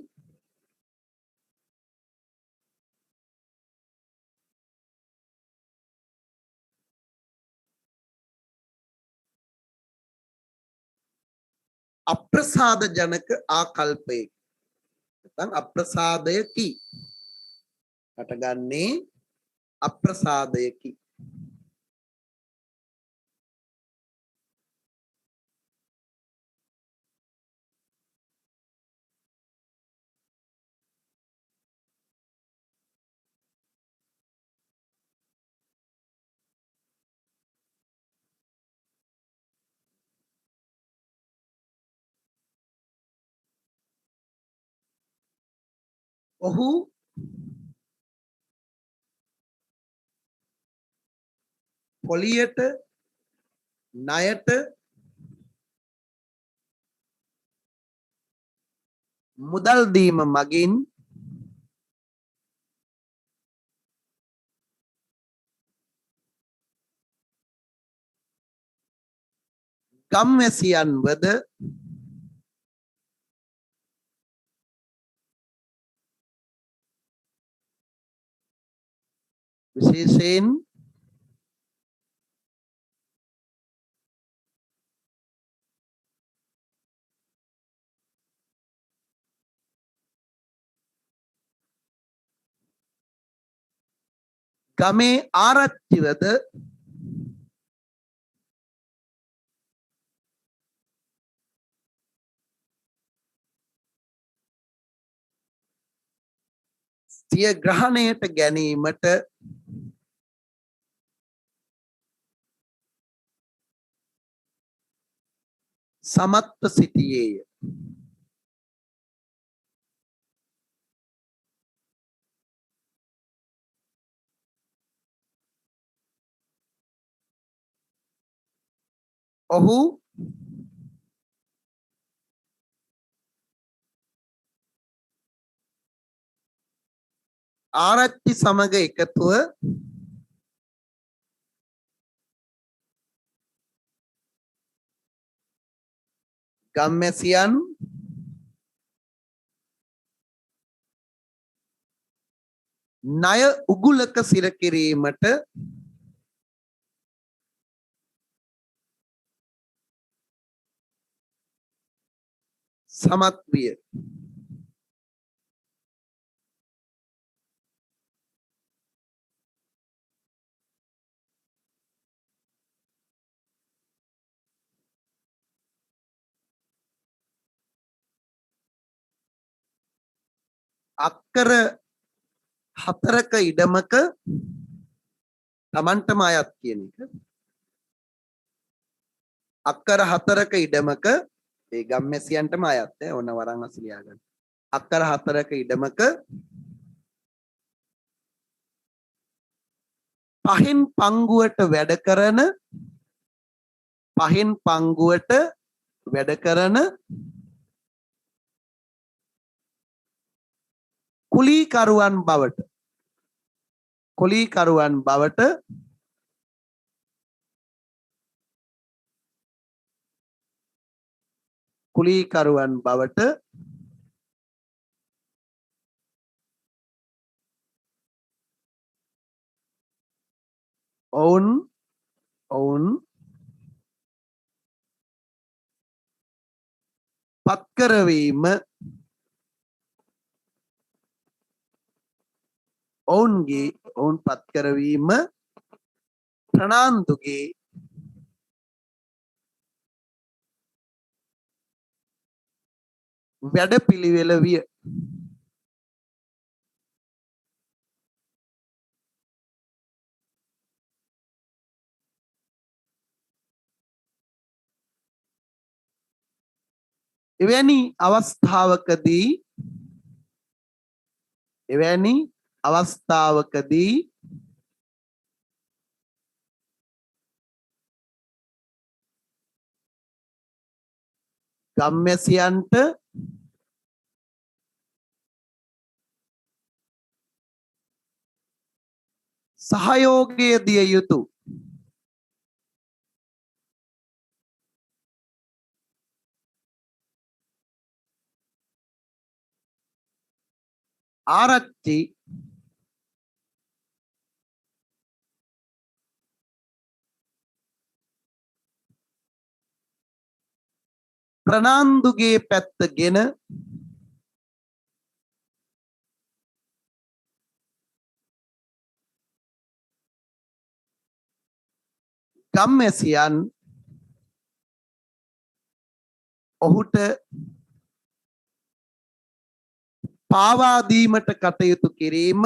අප්‍රසාද ජනක ආකල්පයකි. නැත්නම් අප්‍රසාදයකි. හටගන්නේ අප්‍රසාදයකි. ඔහු පොලියට ණයට මුදල් දීම මගින් ගම්වැසියන්වද විශේෂයෙන් ගමේ ආරච්චිවද සිය ග්‍රහණයට ගැනීමට සමත්ව සිටියේය. ඔහු ආරච්චි සමග එකතුව ගම්වැසියන් ණය උගුලක සිර කිරීමට සමත් විය. අක්කර 4ක ඉඩමක Tamanටම අයත් කියන එක. අක්කර 4ක ඉඩමක ඒ ගම්මැසියන්ටම අයත් ඕන වරන් අස ලියා ගන්න. අක්කර 4ක ඉඩමක පහෙන් පංගුවට වැඩ කරන කුලීකරුවන් බවට ඔවුන් පත්කරවීම ඔවුන් පත්කරවීම ප්‍රනාන්දුගේ වැඩපිළිවෙල විය. එවැනි අවස්ථාවකදී ගම්මැසියන්ට සහයෝගය දිය යුතු ආරච්චි ප්‍රනාන්දුගේ පැත්ත ගෙන ගම්මැසියන් ඔහුට පාවා දීමට කටයුතු කිරීම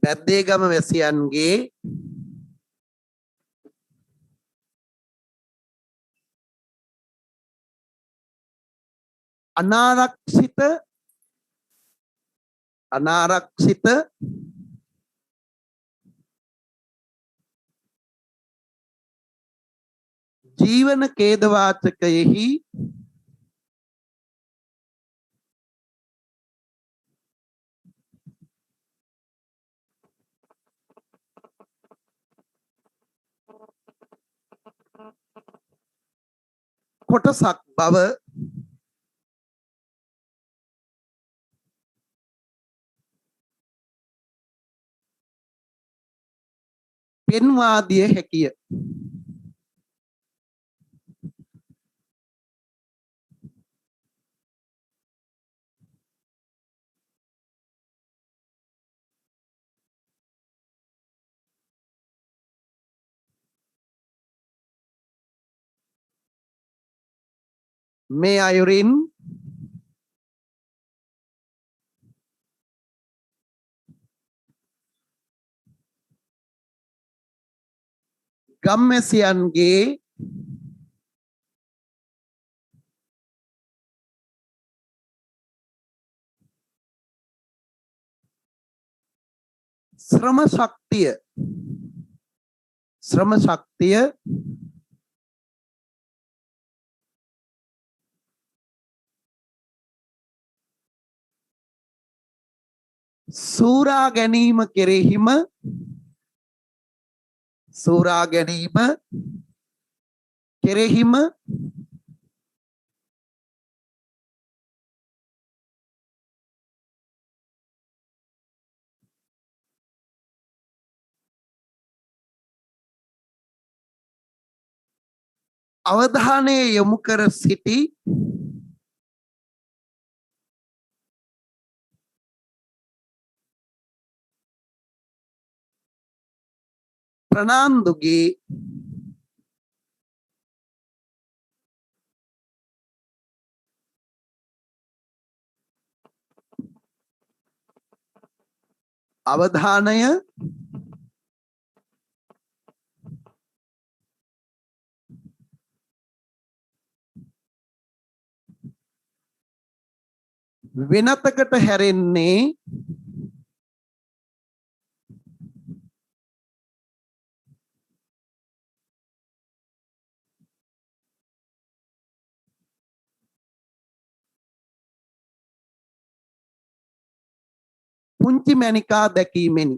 බැද්දේගම වැසියන්ගේ අනාරක්ෂිත ජීවන ඛේදවාචකයෙහි කොටසක් බව පෙන්වා දිය හැකිය. මේ අයුරින් ගම්මැසියන්ගේ ශ්‍රම ශක්තිය සූරා ගැනීම කෙරෙහිම සූරා ගැනීම කෙරෙහිම අවධානය යොමු කර සිටි ප්‍රනාන්දුගේ අවධානය වෙනතකට හැරෙන්නේ පුංචි මැණිකා දැකීමෙනි.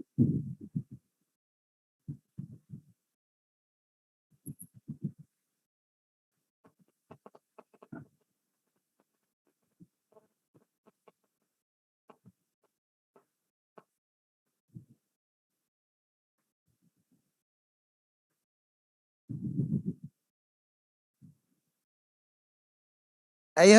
ඇය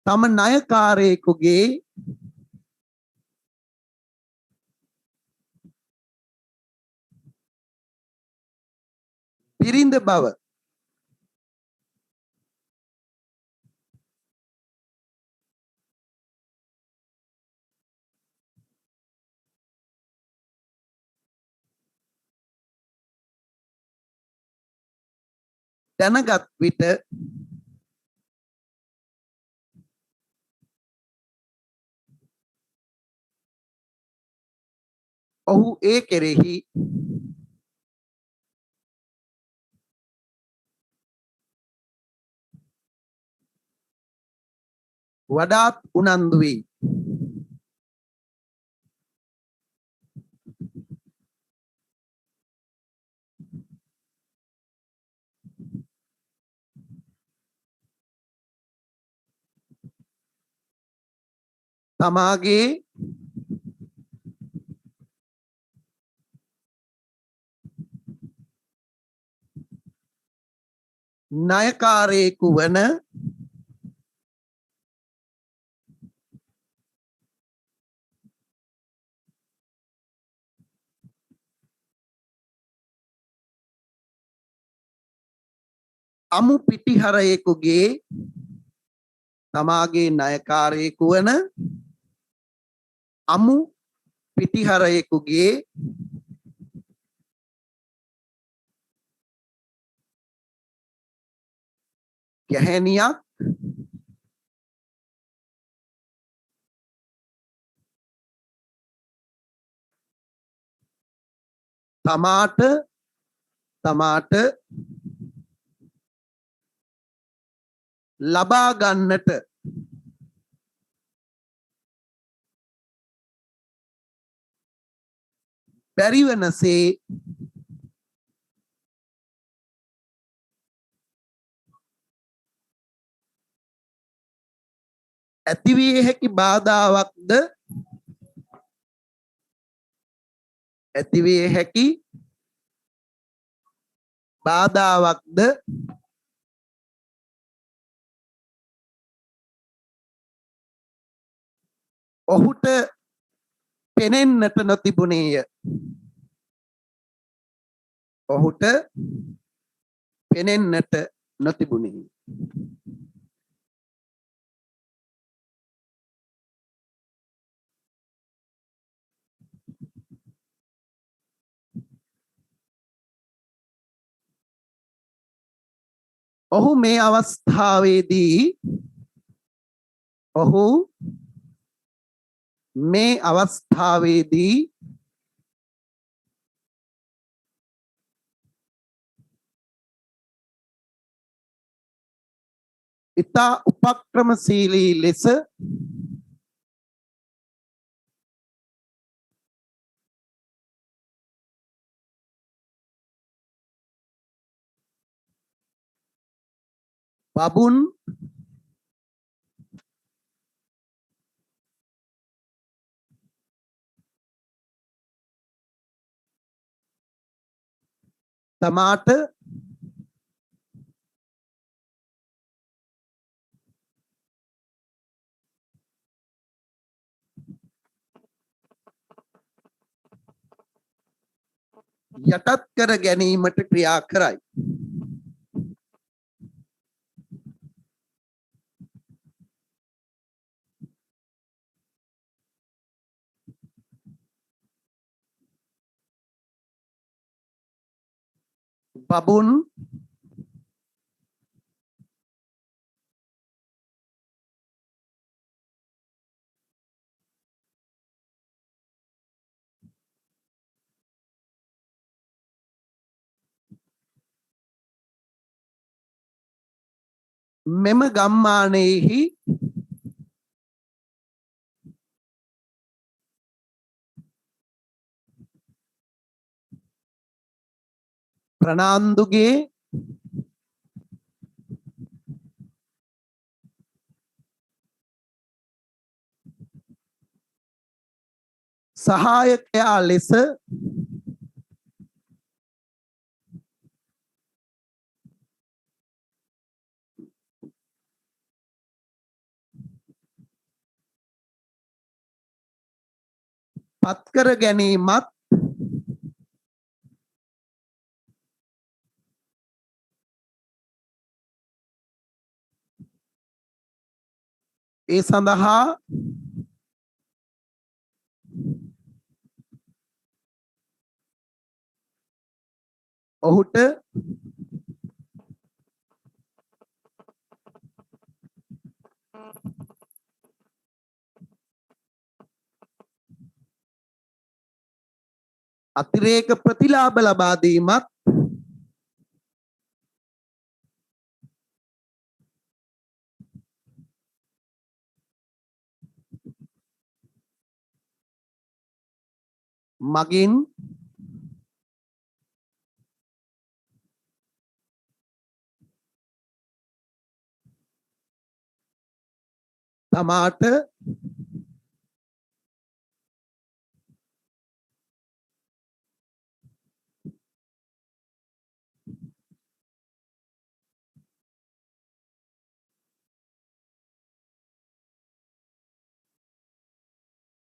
තම ණයකාරයෙකුගේ බිරිඳ බව දැනගත් විට ඔහු ඒ කෙරෙහි වඩාත් උනන්දු වෙයි. තමාගේ ණයකාරයෙකු වන අමු පිටිහරයෙකුගේ තමාගේ ණයකාරයෙකු වන අමු පිටිහරයෙකුගේ ගැහැණියක් තමාට ලබා ගන්නට බැරිවනසේ ඇතිවිය හැකි බාධාවක්ද ඇතිවිය හැකි බාධාවක්ද ඔහුට පෙනෙන්නට නොතිබුණේය. ඔහුට පෙනෙන්නට නොතිබුණේ. ඔහු මේ අවස්ථාවේදී ඉතා උපක්‍රමශීලී ලෙස බබුන් තමාට යටත් කර ගැනීමට ක්‍රියා කරයි. බබුන් මෙම ගම්මානයෙහි ප්‍රනාන්දුගේ සහායකයා ලෙස පත්කර ගැනීමත් ඒ සඳහා ඔහුට අතිරේක ප්‍රතිලාභ ලබා දීමත් මගින් තමාට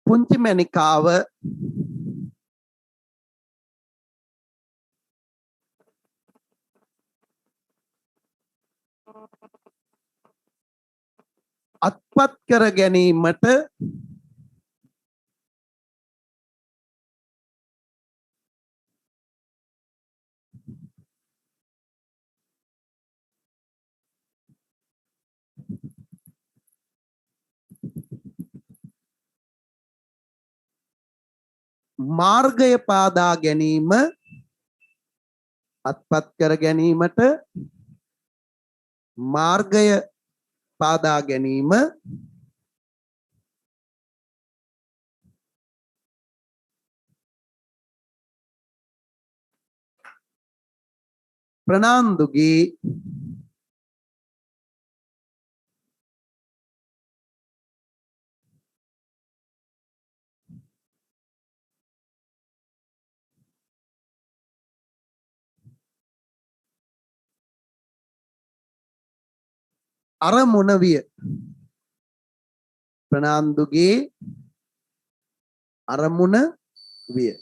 පුංචි මැණිකාව අත්පත් කර ගැනීමට මාර්ගය පාදා ගැනීම අත්පත් කර ගැනීමට මාර්ගය පාදා ගැනීම ප්‍රනාන්දුගේ අරමුණ විය. ප්‍රනාන්දුගේ අරමුණ විය.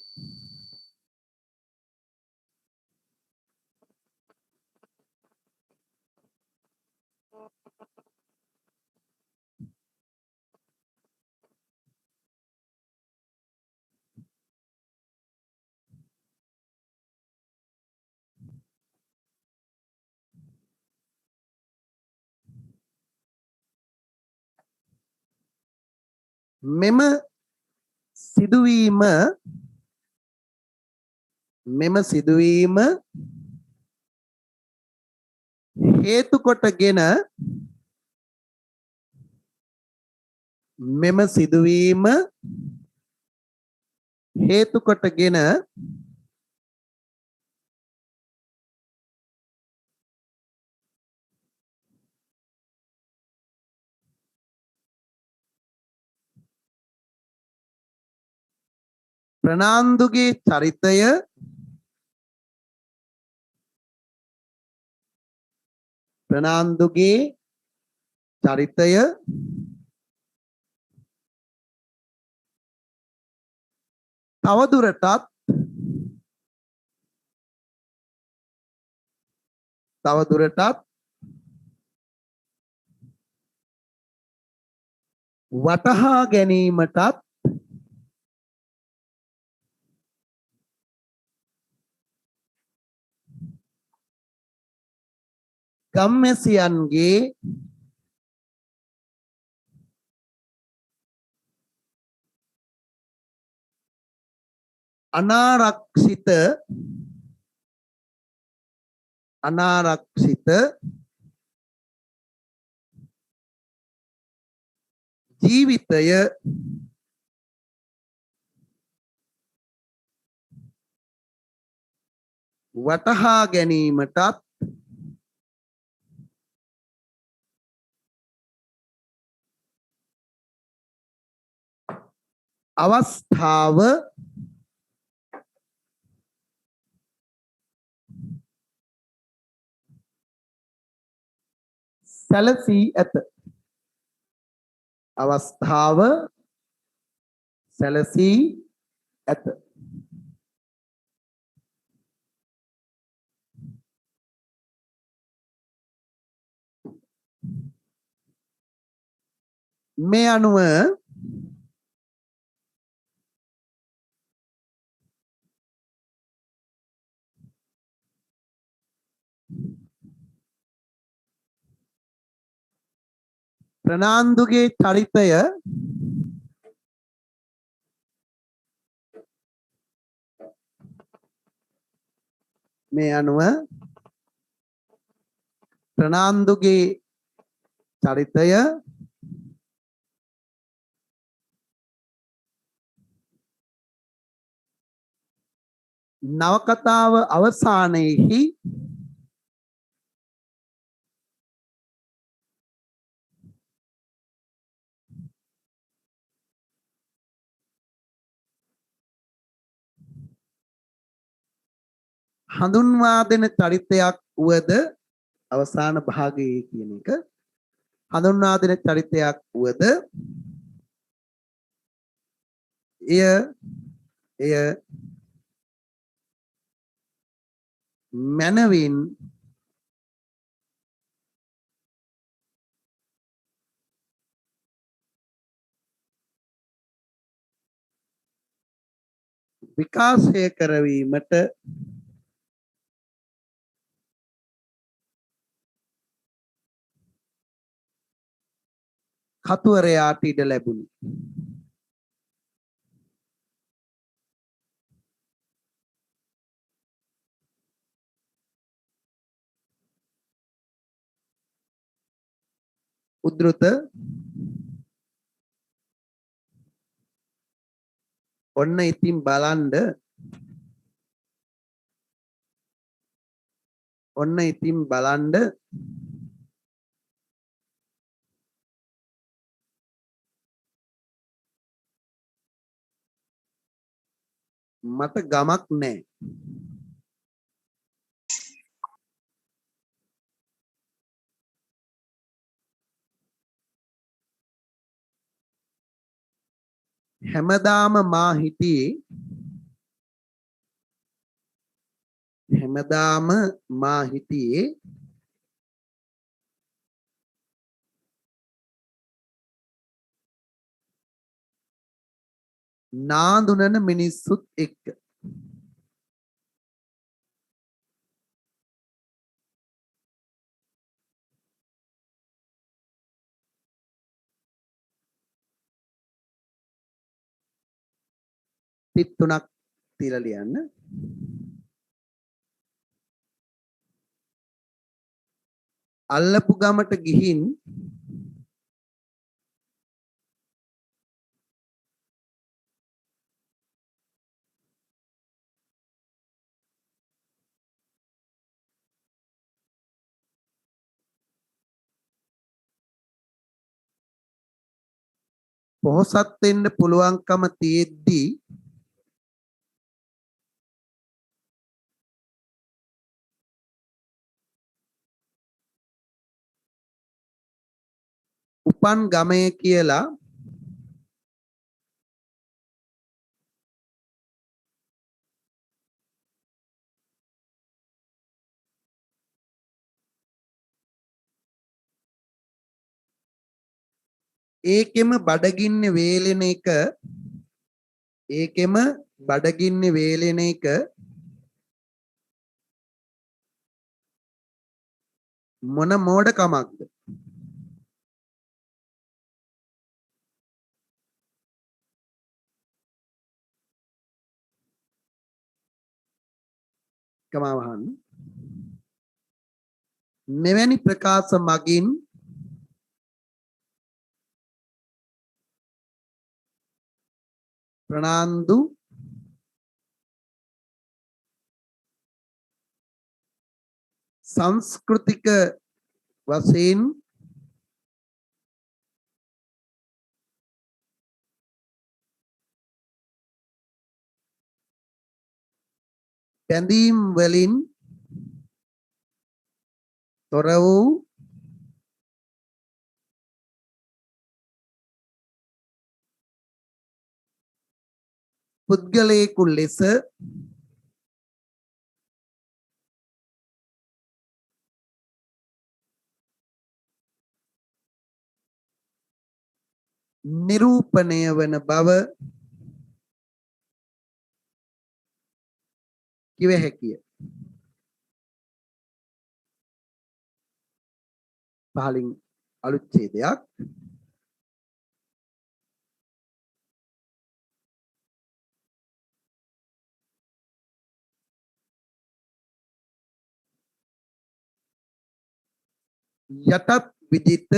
මෙම සිදුවීම හේතු කොටගෙන ප්‍රනාන්දුගේ චරිතය ප්‍රනාන්දුගේ චරිතය තවදුරටත් වටහා ගැනීමටත් ගම්වැසියන්ගේ අනාරක්ෂිත ජීවිතය වටහා ගැනීමටත් අවස්ථාව සැලසී ඇත. අවස්ථාව සැලසී ඇත. මේ අනුව ප්‍රනාන්දුගේ චරිතය මේ අනුව ප්‍රනාන්දුගේ චරිතය නවකතාව අවසානයේහි හඳුන්වා දෙන චරිතයක් වුවද අවසාන භාගයේ කියන එක හඳුන්වා දෙන චරිතයක් වුවද එය මනවින් විකාශය කරවීමට කතුවරයාට ඉඩ ලැබුණි. උද්ෘත ඔන්න ඉතින් බලන්ඩ මට ගමක් නෑ. හැමදාම මා හිටියේ නාඳුනන මිනිස්සුත් එක්ක. ටිප් 3ක් තියලා ලියන්න. අල්ලපු ගමට ගිහින් පොහොසත් වෙන්න පුළුවන්කම තියෙද්දි උපන් ගමේ කියලා ඒකෙම බඩගින්නේ වේලෙන එක ඒකෙම බඩගින්නේ වේලෙන එක මොන මෝඩ කමක්ද? කමවහන් මෙවැනි ප්‍රකාශ මගින් ප්‍රනාන්දු සංස්කෘතික වශයෙන් බැඳීම් වලින් තොර වූ පුද්ගලයෙකු ලෙස නිරූපණය වන බව කිව හැකිය. පහලින් අලුත් ඡේදයක් යටත් විජිත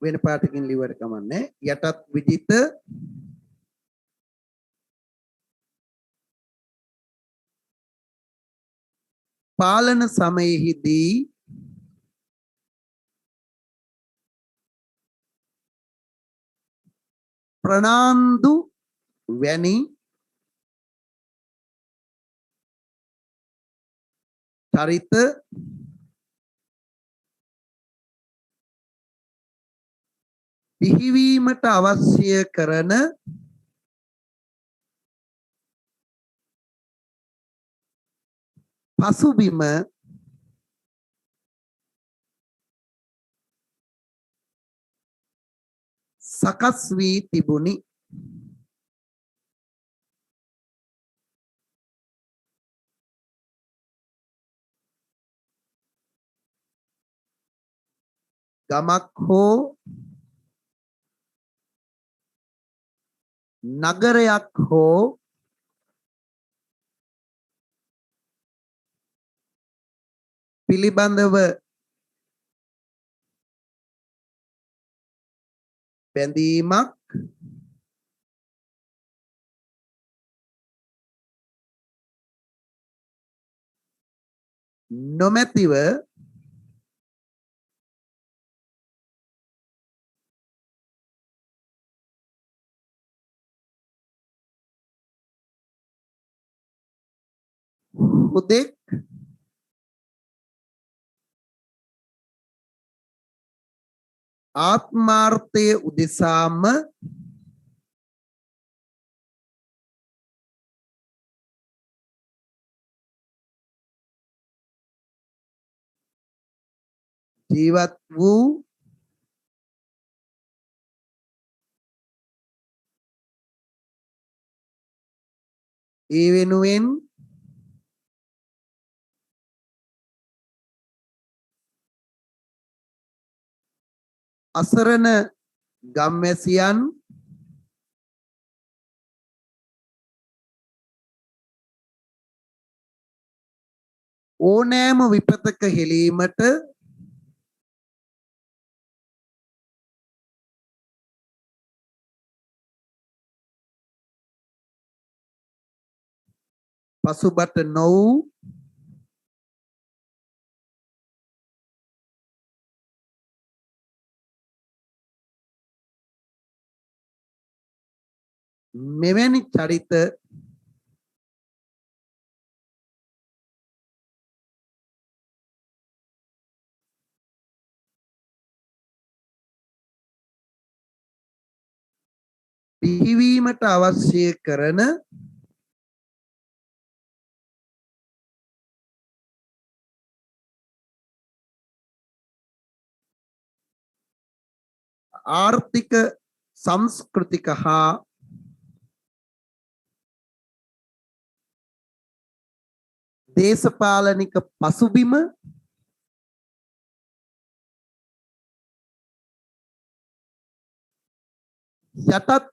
වෙන පාටකින් ලිව්වට කමන්නේ යටත් විජිත පාලන සමයෙහිදී ප්‍රනාන්දු වැනි චරිත පිහිවීමට අවශ්‍ය කරන පසුබිම සකස් වී තිබුණි. ගමක් හෝ නගරයක් හෝ පිළිබඳව බැඳීමක් නොමැතිව හුදෙක් ආත්මාර්ථය උදෙසාම ජීවත් වූ ඒ වෙනුවෙන් අසරණ ගම්වැසියන් ඕනෑම විපතක හෙළීමට පසුබට නොවූ මෙවැනි චරිත පිහිවීමට අවශ්‍ය කරන ආර්ථික සංස්කෘතික හා දේශපාලනික පසුබිම යටත්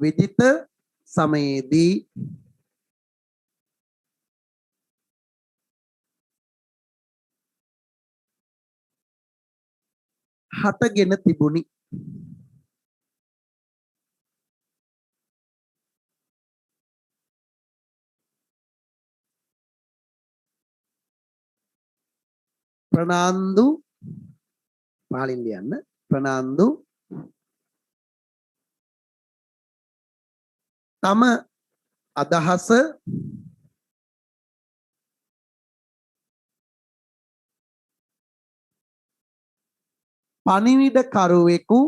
විජිත සමයේදී හටගෙන තිබුණි. ප්‍රනාන්දු පාලින් ලියන්න. ප්‍රනාන්දු තම අදහස පණිවිඩකරුවෙකු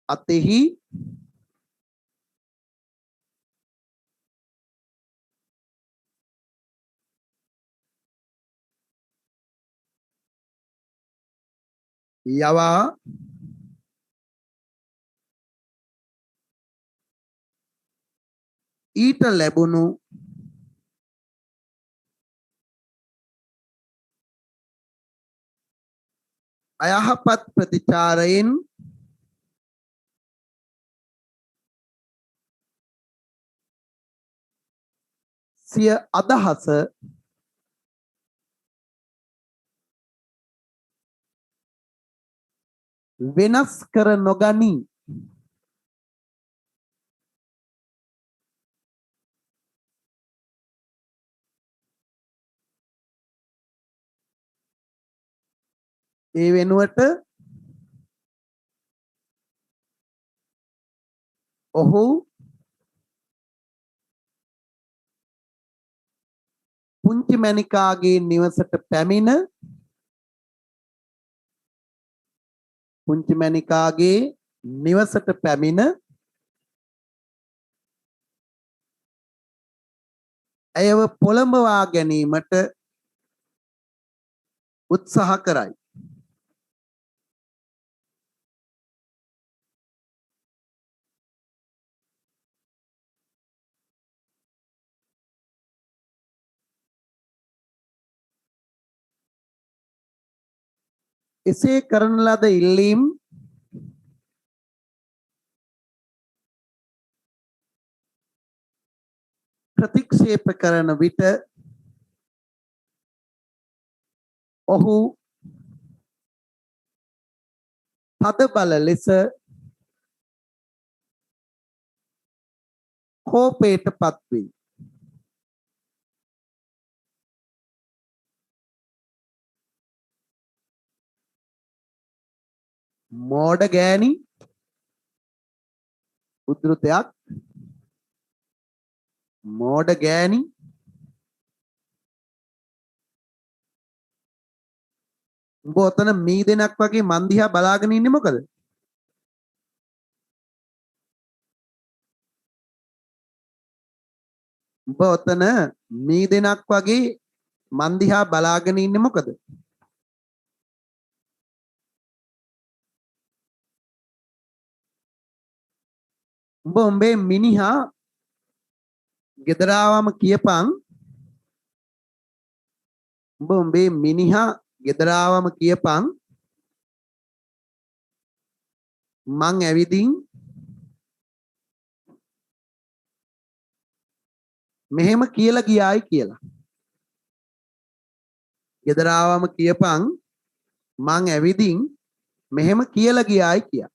අතෙහි යවා ඊට ලැබුණු අයහපත් ප්‍රතිචාරයෙන් සිය අදහස වෙනස් කර නොගනී. ඒ වෙනුවට ඔහු පුංචි මැණිකාගේ නිවසට පැමිණ ඇයව පොළඹවා ගැනීමට උත්සාහ කරයි. එසේ කරන ලද ඉල්ලීම් ප්‍රතික්ෂේප කරන විට ඔහු තදබල ලෙස කෝපයට පත්වෙයි. මෝඩ ගෑණි උද්ෘතයක්. මෝඩ ගෑණි උඹ ඔතන මී දෙනක් වගේ මන් දිහා බලාගෙන ඉන්නේ මොකද? උඹ ඔතන මී දෙනක් වගේ මන් දිහා බලාගෙන ඉන්නේ මොකද? උඹේ මිනිහා ගෙදර ආවම කියපන්. උඹේ මිනිහා ගෙදර ආවම කියපන් මං ඇවිදින් මෙහෙම කියලා ගියායි කියලා. ගෙදර ආවම කියපන් මං ඇවිදින් මෙහෙම කියලා ගියායි කියලා.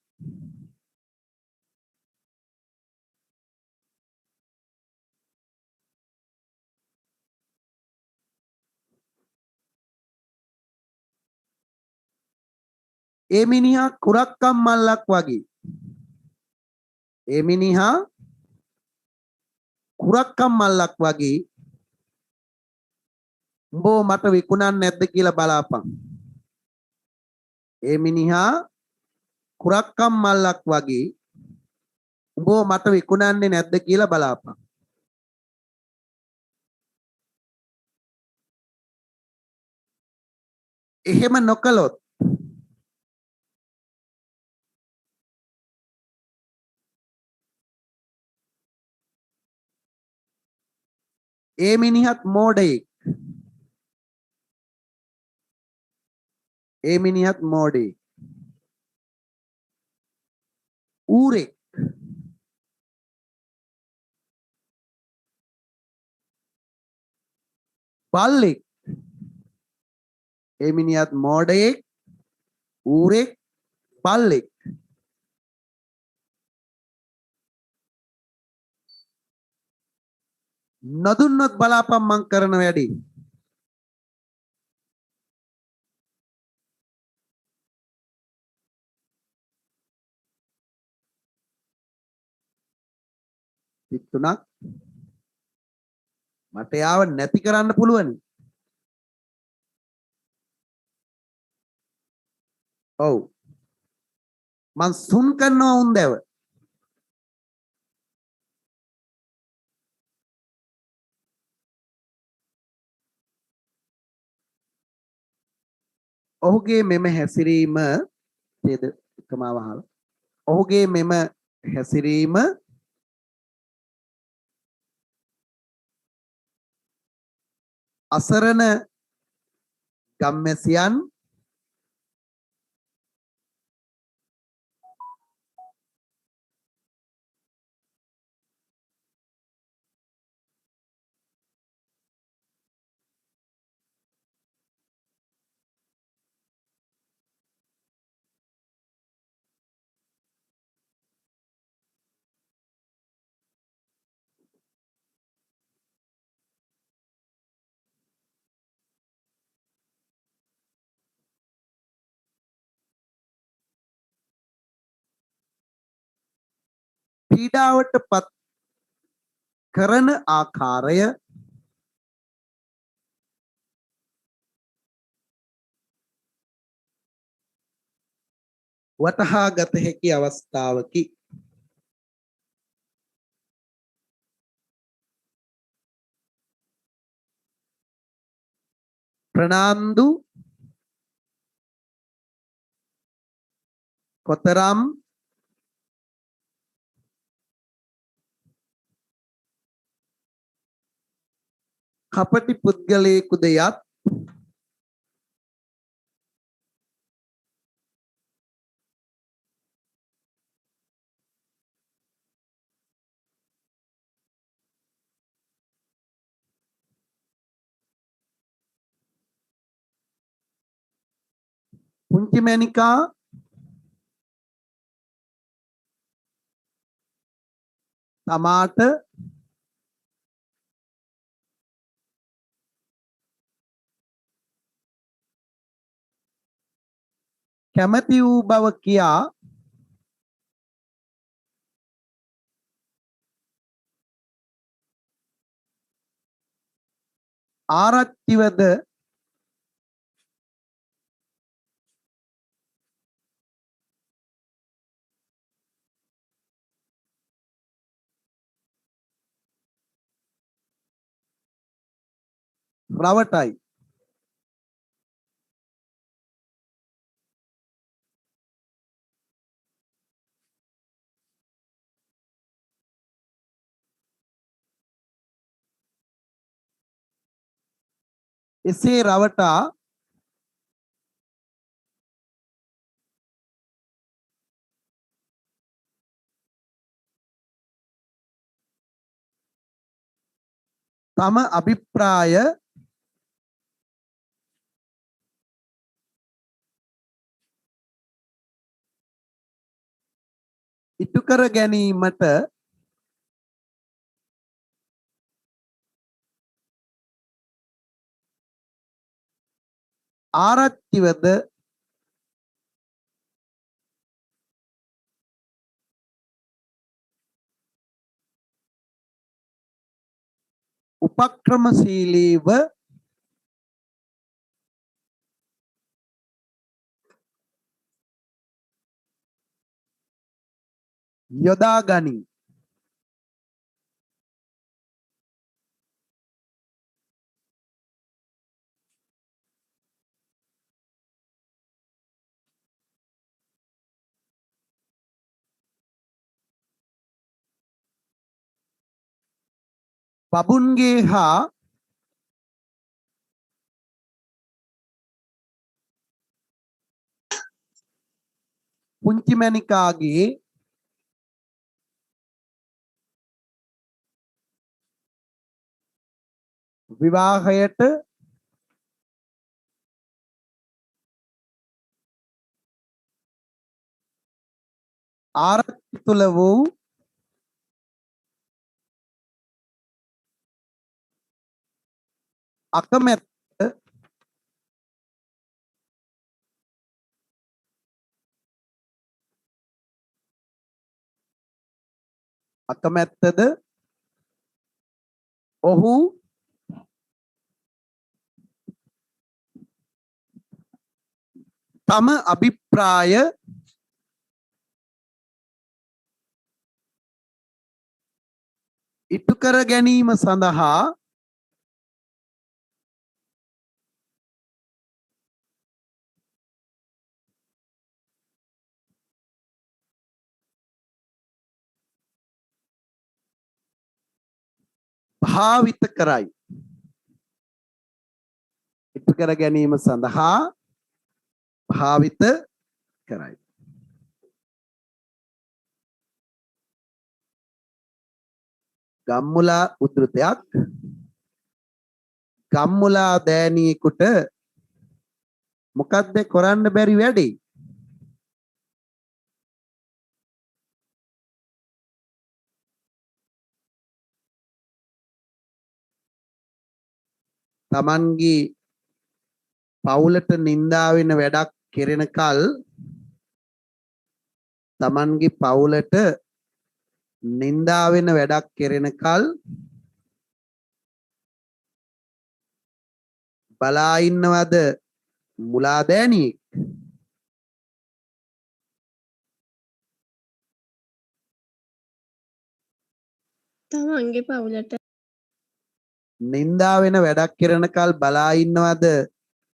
ඒ මිනිහා කුරක්කම් මල්ලක් වගේ. ඒ මිනිහා කුරක්කම් මල්ලක් වගේ. උඹ මට විකුණන්නේ නැද්ද කියලා බලාපන්. ඒ මිනිහා කුරක්කම් මල්ලක් වගේ උඹව මට විකුණන්නේ නැද්ද කියලා බලාපන්. එහෙම නොකළොත් ඒ මිනිහත් මෝඩයෙක්. ඒ මිනිහත් මෝඩයෙක්. ඌරෙක්. බල්ලෙක්. ඒ මිනිහත් මෝඩයෙක්, ඌරෙක්, බල්ලෙක්. නොදුන්නොත් බලාපන් මං කරන වැඩි. පිටුණක් මට යාව නැති කරන්න පුළුවනි. ඔව්. මං සුන් කරනවා උන්දැව. ඔහුගේ මෙම හැසිරීම නේද එකමාව අහලා. ඔහුගේ මෙම හැසිරීම අසරණ ගම්මැසියන් පීඩාවට පත් කරන ආකාරය වටහා ගත හැකි අවස්ථාවකි. ප්‍රනාන්දු කොතරම් කපටි පුද්ගලයෙකුද යත් පුංචි මැනිකා තමාට කැමති වූ බව කියා ආරච්චිවද රවටයි. එසේ රවටා තම අභිප්‍රාය ඉටු කර ගැනීමට ආරච්චිවද උපක්‍රමශීලීව යොදා ගනී. බබුන්ගේ හා පුංචි මැණිකාගේ විවාහයට ආරක්ෂිත තුළ වූ අකමැත්ත අකමැත්තද ඔහු තම අභිප්‍රාය ඉටු කර ගැනීම සඳහා භාවිත කරයි. ඉටු කර ගැනීම සඳහා භාවිත කරයි. ගම්මුලා උද්ෘතයක්. ගම්මුලා දෑනියෙකුට මොකක්ද කරන්න බැරි වැඩේ? තමන්ගේ පවුලට නින්දා වෙන වැඩක් කෙරෙන කල් තමන්ගේ පවුලට නින්දා වෙන වැඩක් කෙරෙන කල් බලා ඉන්නවද මුලා දෑනියෙක්? තමන්ගේ පවුලට නින්දා වෙන වැඩක් කරන කල් බලා ඉන්නවද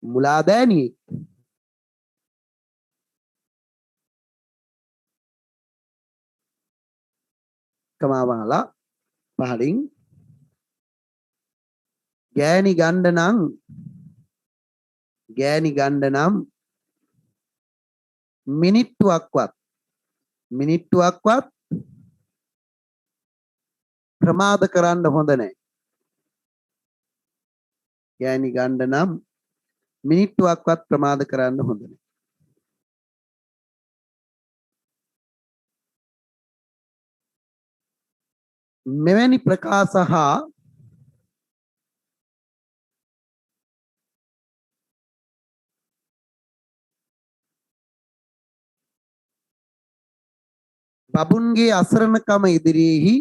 මුලා දෑනියෙක්? කමාවහලා පහලින් ගෑණි ගණ්ඩ නම් මිනිත්තුවක්වත් ප්‍රමාද කරන්න හොඳ නැහැ. ගෑණි ගණ්ඩ නම් මිනිත්තුවක්වත් ප්‍රමාද කරන්න හොඳ නැහැ. මෙවැනි ප්‍රකාශ හා බබුන්ගේ අසරණකම ඉදිරියේහි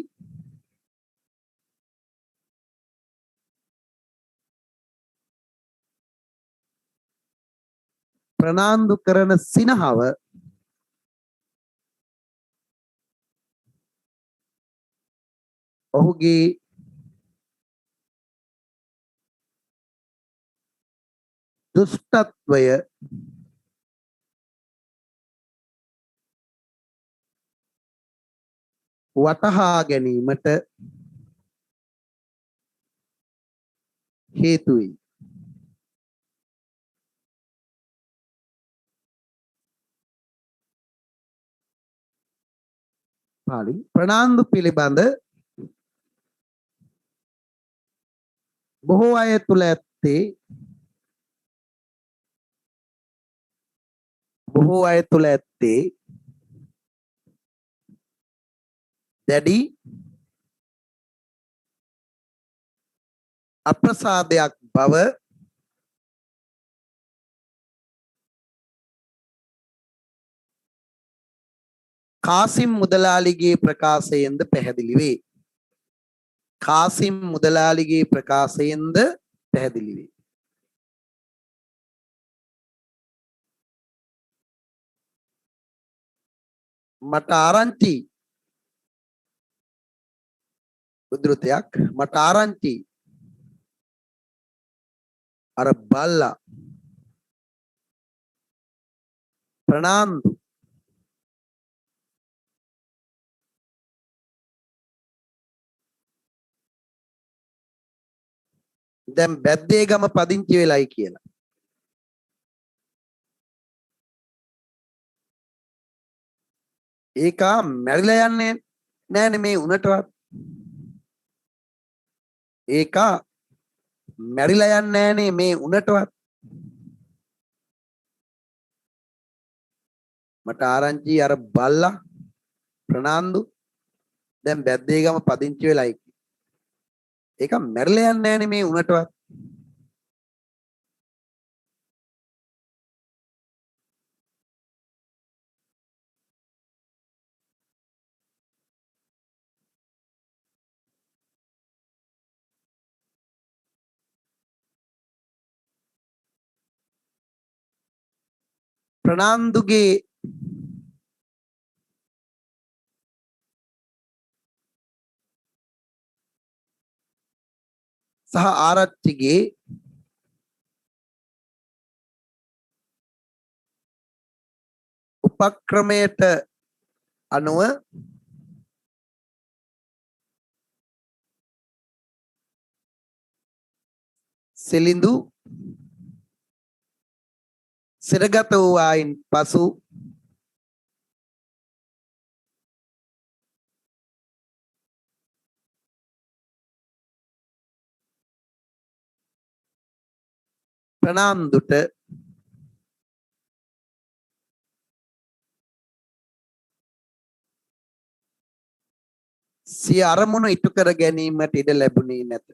ප්‍රනාන්දු කරන සිනහව ඔහුගේ දුෂ්ටත්වය වටහා ගැනීමට හේතු වෙයි. පාලි ප්‍රනාන්දු පිළිබඳ බොහෝ අය තුළ ඇත්තේ දැඩි අප්‍රසාදයක් බව කාසිම් මුදලාලිගේ ප්‍රකාශයෙන්ද පැහැදිලි වේ. මට ආරංචි උද්ෘතයක් මට ආරංචි අර බල්ලා ප්‍රනාන්දු දැන් බැද්දේගම පදිංචි වෙලයි කියලා. ඒක මැරිලා යන්නේ නෑනේ මේ උනටවත්. ඒක මැරිලා යන්නේ නෑනේ මේ උනටවත්. මට ආරංචි අර බල්ලා ප්‍රනාන්දු දැන් බැද්දේගම පදිංචි වෙලයි. ඒක මැරිලා යන්නේ නෑනේ මේ උනටවත්. ප්‍රනාන්දුගේ සහ ආරච්චිගේ උපක්‍රමයට අනුව සිලිඳු සිරගත වූ අයින් පසු ප්‍රනාන්දුට සිය අරමුණු ඉටු කර ගැනීමට ඉඩ ලැබුණේ නැත.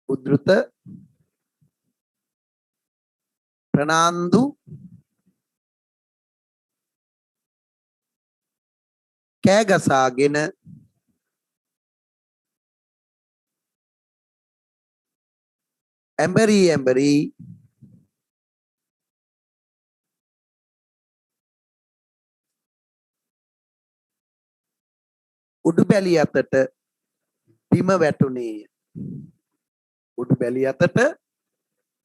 උද්ෘත ප්‍රනාන්දු කෑගසාගෙන ඇඹරී උඩුබැලි අතට බිම වැටුණේය. උඩුබැලි අතට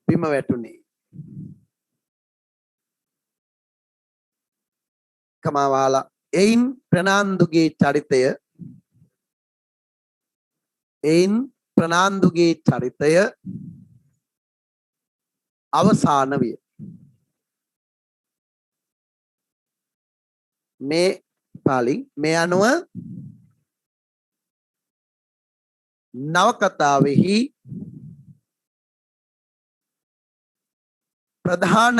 බිම වැටුණේ. කමවාලා එයින් ප්‍රනාන්දුගේ චරිතය අවසාන විය. මේ පාලින් මේ අනුව නවකතාවෙහි ප්‍රධාන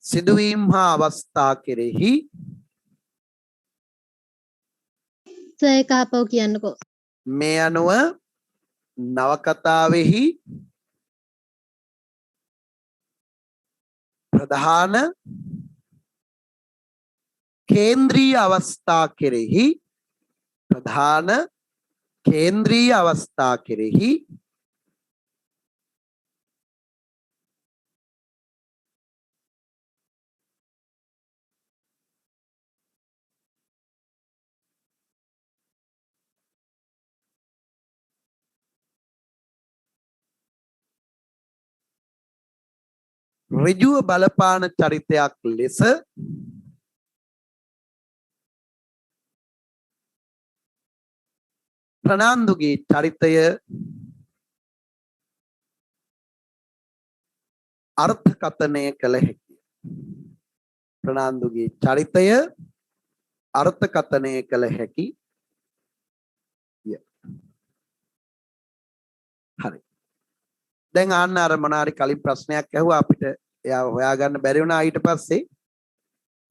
සිදුවීම් හා අවස්ථා කෙරෙහි ඒක ආපහු කියන්නකෝ. මේ අනුව නවකතාවෙහි ප්‍රධාන කේන්ද්‍රීය අවස්ථා කෙරෙහි ඍජුව බලපාන චරිතයක් ලෙස ප්‍රනාන්දුගේ චරිතය අර්ථකථනය කළ හැකිය. ප්‍රනාන්දුගේ චරිතය අර්ථකථනය කළ හැකි. හරි. දැන් ආන්න අර මොනාරි කලින් ප්‍රශ්නයක් ඇහුවා අපිට එයා හොයාගන්න බැරි වුණා ඊට පස්සේ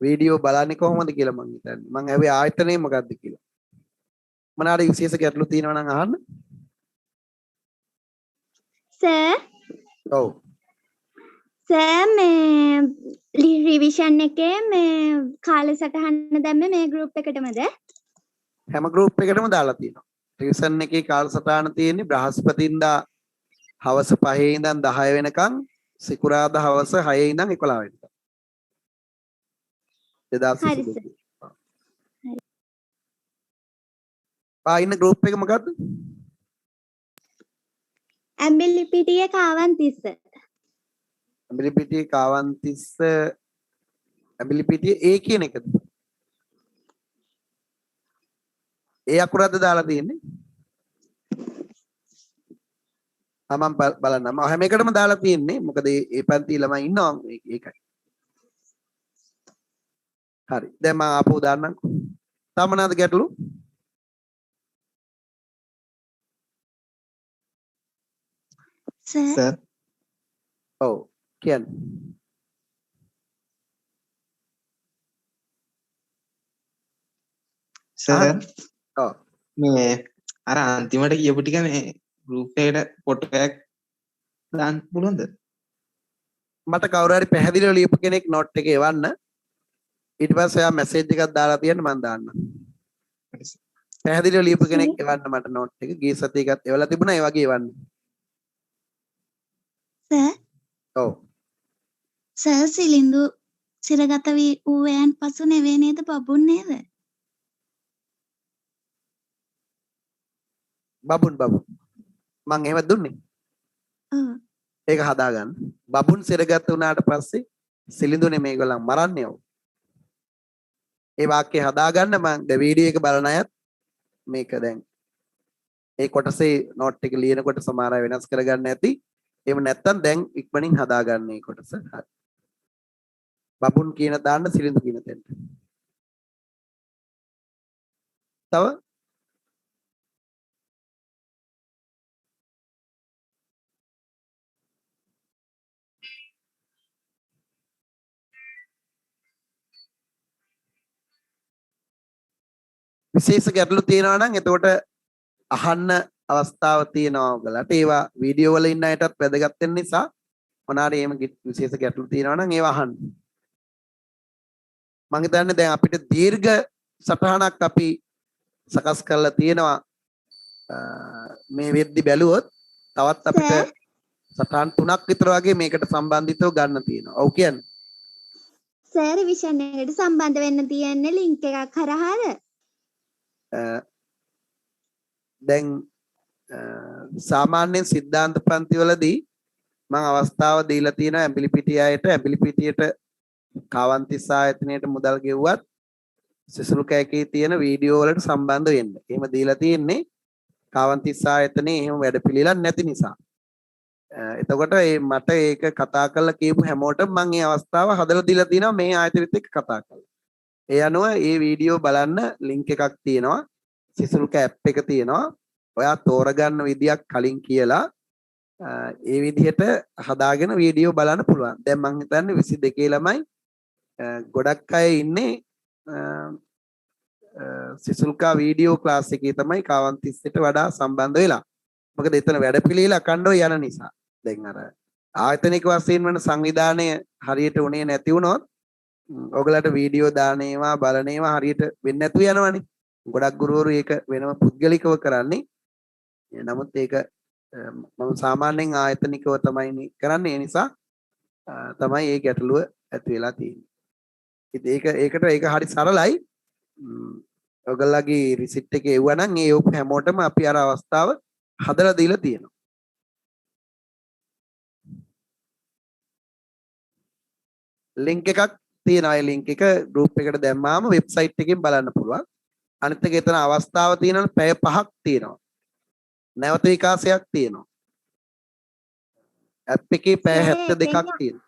වීඩියෝ බලන්නේ කොහොමද කියලා මං හිතන්නේ. මං ඇහුවේ ආයතනය මොකක්ද කියලා. මොනාරි විශේෂ ගැටලු තියෙනවා නම් අහන්න. සර් ඔව්. සර් මේ රිවිෂන් එකේ මේ කාලසටහන දැම්මේ මේ ගෲප් එකටමද? හැම ගෲප් එකකටම දාලා තියෙනවා. රිවිෂන් එකේ කාලසටහන තියෙන්නේ බ්‍රහස්පතින්දා හවස 5 ඉඳන් 10 වෙනකන්, සිකුරාදා හවස 6 ඉඳන් 11 වෙනකන්. හරි සර්. 2022. ඉන්න ගෲප් එක මොකද්ද? ඇඹිලිපිටිය කාවන්තිස්ස. ඇඹිලිපිටිය කාවන්තිස්ස ඇඹිලිපිටිය ඒ කියන එකද? ඒ අකුරක්ද දාලා තියෙන්නේ? මම බලන්නම්. හැම එකටම දාලා තියෙන්නේ. මොකද ඒ පන්ති ළමයි ඉන්නවා ඒකයි. හරි. දැන් මම ආපහු දාන්නම්කෝ. තව මොනවද ගැටලු? සර් ඔව් කියන්න. සර් ඔව් මේ අර අන්තිමට කියපු ටික මේ ගෲප් එකට ෆොටෝ එකක් දාන්න පුළුවන්ද? මට කවුරු හරි පැහැදිලිව ලියපු කෙනෙක් නෝට් එක එවන්න. ඊට පස්සේ ආ මැසේජ් එකක් දාලා තියන්න මම දාන්නම්. පැහැදිලිව ලියපු කෙනෙක් එවන්න මට නෝට් එක. ගිය සතියේ එකත් එවලා තිබුණා. ඒ වගේ එවන්න. සර් ඔව්. සර් සිලින්දු සිරගත වී ඌයන් පසු නෙවේ නේද බබුන් නේද? බබුන් මං එහෙම දුන්නේ. ඔව්. ඒක හදාගන්න. බබුන් සිරගත වුණාට පස්සේ සිලිඳුනේ මේගොල්ලන් මරන්නේ ඔව්. ඒ වාක්‍යය හදාගන්න මං ද වීඩියෝ එක බලන අයත් මේක දැන් ඒ කොටසේ නෝට් එක ලියනකොට සමහර අය වෙනස් කරගන්න ඇති. එහෙම නැත්නම් දැන් ඉක්මනින් හදාගන්න මේ කොටස. හරි. බබුන් කියන දාන්න සිලිඳු කියන තැනට. තව විශේෂ ගැටලු තියෙනවා නම් එතකොට අහන්න අවස්ථාව තියෙනවා ඔයගලට. ඒවා වීඩියෝ වල ඉන්න අයටත් වැදගත් වෙන නිසා මොනාරි එහෙම විශේෂ ගැටලු තියෙනවා නම් ඒවා අහන්න. මම හිතන්නේ දැන් අපිට දීර්ඝ සටහනක් අපි සකස් කරලා තියෙනවා. මේ වෙද්දි බැලුවොත් තවත් අපිට සටහන් 3ක් විතර වගේ මේකට සම්බන්ධිතව ගන්න තියෙනවා. ඔව් කියන්නේ. සර් රිවිෂන් එකට සම්බන්ධ වෙන්න තියෙන්නේ ලින්ක් එකක් හරහාද? දැන් සාමාන්‍යයෙන් සිද්ධාන්ත පන්තිවලදී මම අවස්ථාව දීලා තියෙනවා ඇඹිලිපිටිය අයට ඇඹිලිපිටියට කාවන්තිස්ස ආයතනයට මුදල් ගෙවුවත් සිසුරු කැකේ තියෙන වීඩියෝ වලට සම්බන්ධ වෙන්න. එහෙම දීලා තියෙන්නේ කාවන්තිස්ස ආයතනයේ එහෙම වැඩපිළිවෙලක් නැති නිසා. එතකොට මට ඒක කතා කරලා කියපු හැමෝටම මම මේ අවස්ථාව හදලා දීලා තිනවා මේ ආයතනෙත් එක්ක කතා කරලා. ඒ අනුව මේ වීඩියෝ බලන්න ලින්ක් එකක් තියෙනවා. සිසුරුක ඇප් එක තියෙනවා. ඔයා තෝරගන්න විදියක් කලින් කියලා ඒ විදිහට හදාගෙන වීඩියෝ බලන්න පුළුවන්. දැන් මම හිතන්නේ 22 ළමයි ගොඩක් අය ඉන්නේ සිසුල්කා වීඩියෝ ක්ලාස් එකේ තමයි කාවන්තිස්සට වඩා සම්බන්ධ වෙලා. මොකද එතන වැඩපිළිවෙල අකණ්ඩව යන නිසා. දැන් අර ආයතනික වශයෙන් වෙන සංවිධානය හරියට උනේ නැති වුණොත් ඔයගලට වීඩියෝ දාන ඒවා බලන ඒවා හරියට වෙන්නේ නැතුව යනවනේ. ගොඩක් ගුරුවරු ඒක වෙනම පුද්ගලිකව කරන්නේ. නමුත් ඒක මම සාමාන්‍යයෙන් ආයතනිකව තමයි කරන්නේ. ඒ නිසා තමයි මේ ගැටලුව ඇති වෙලා තියෙන්නේ. ඉතින් ඒක හරි සරලයි. ඔයගලගේ රිසිට් එකේ එවුවා නම් ඒ ඔප් හැමෝටම අපි අර අවස්ථාව හදලා දීලා තියෙනවා. ලින්ක් එකක් තියෙනවා. ඒ ලින්ක් එක ගෲප් එකට දැම්මාම වෙබ්සයිට් එකෙන් බලන්න පුළුවන්. අනිත් එක එතන අවස්ථාව තියෙනවා පැය 5ක් තියෙනවා. නැවත විකාශයක් තියෙනවා. ඇප් එකේ පැය 72ක් තියෙනවා.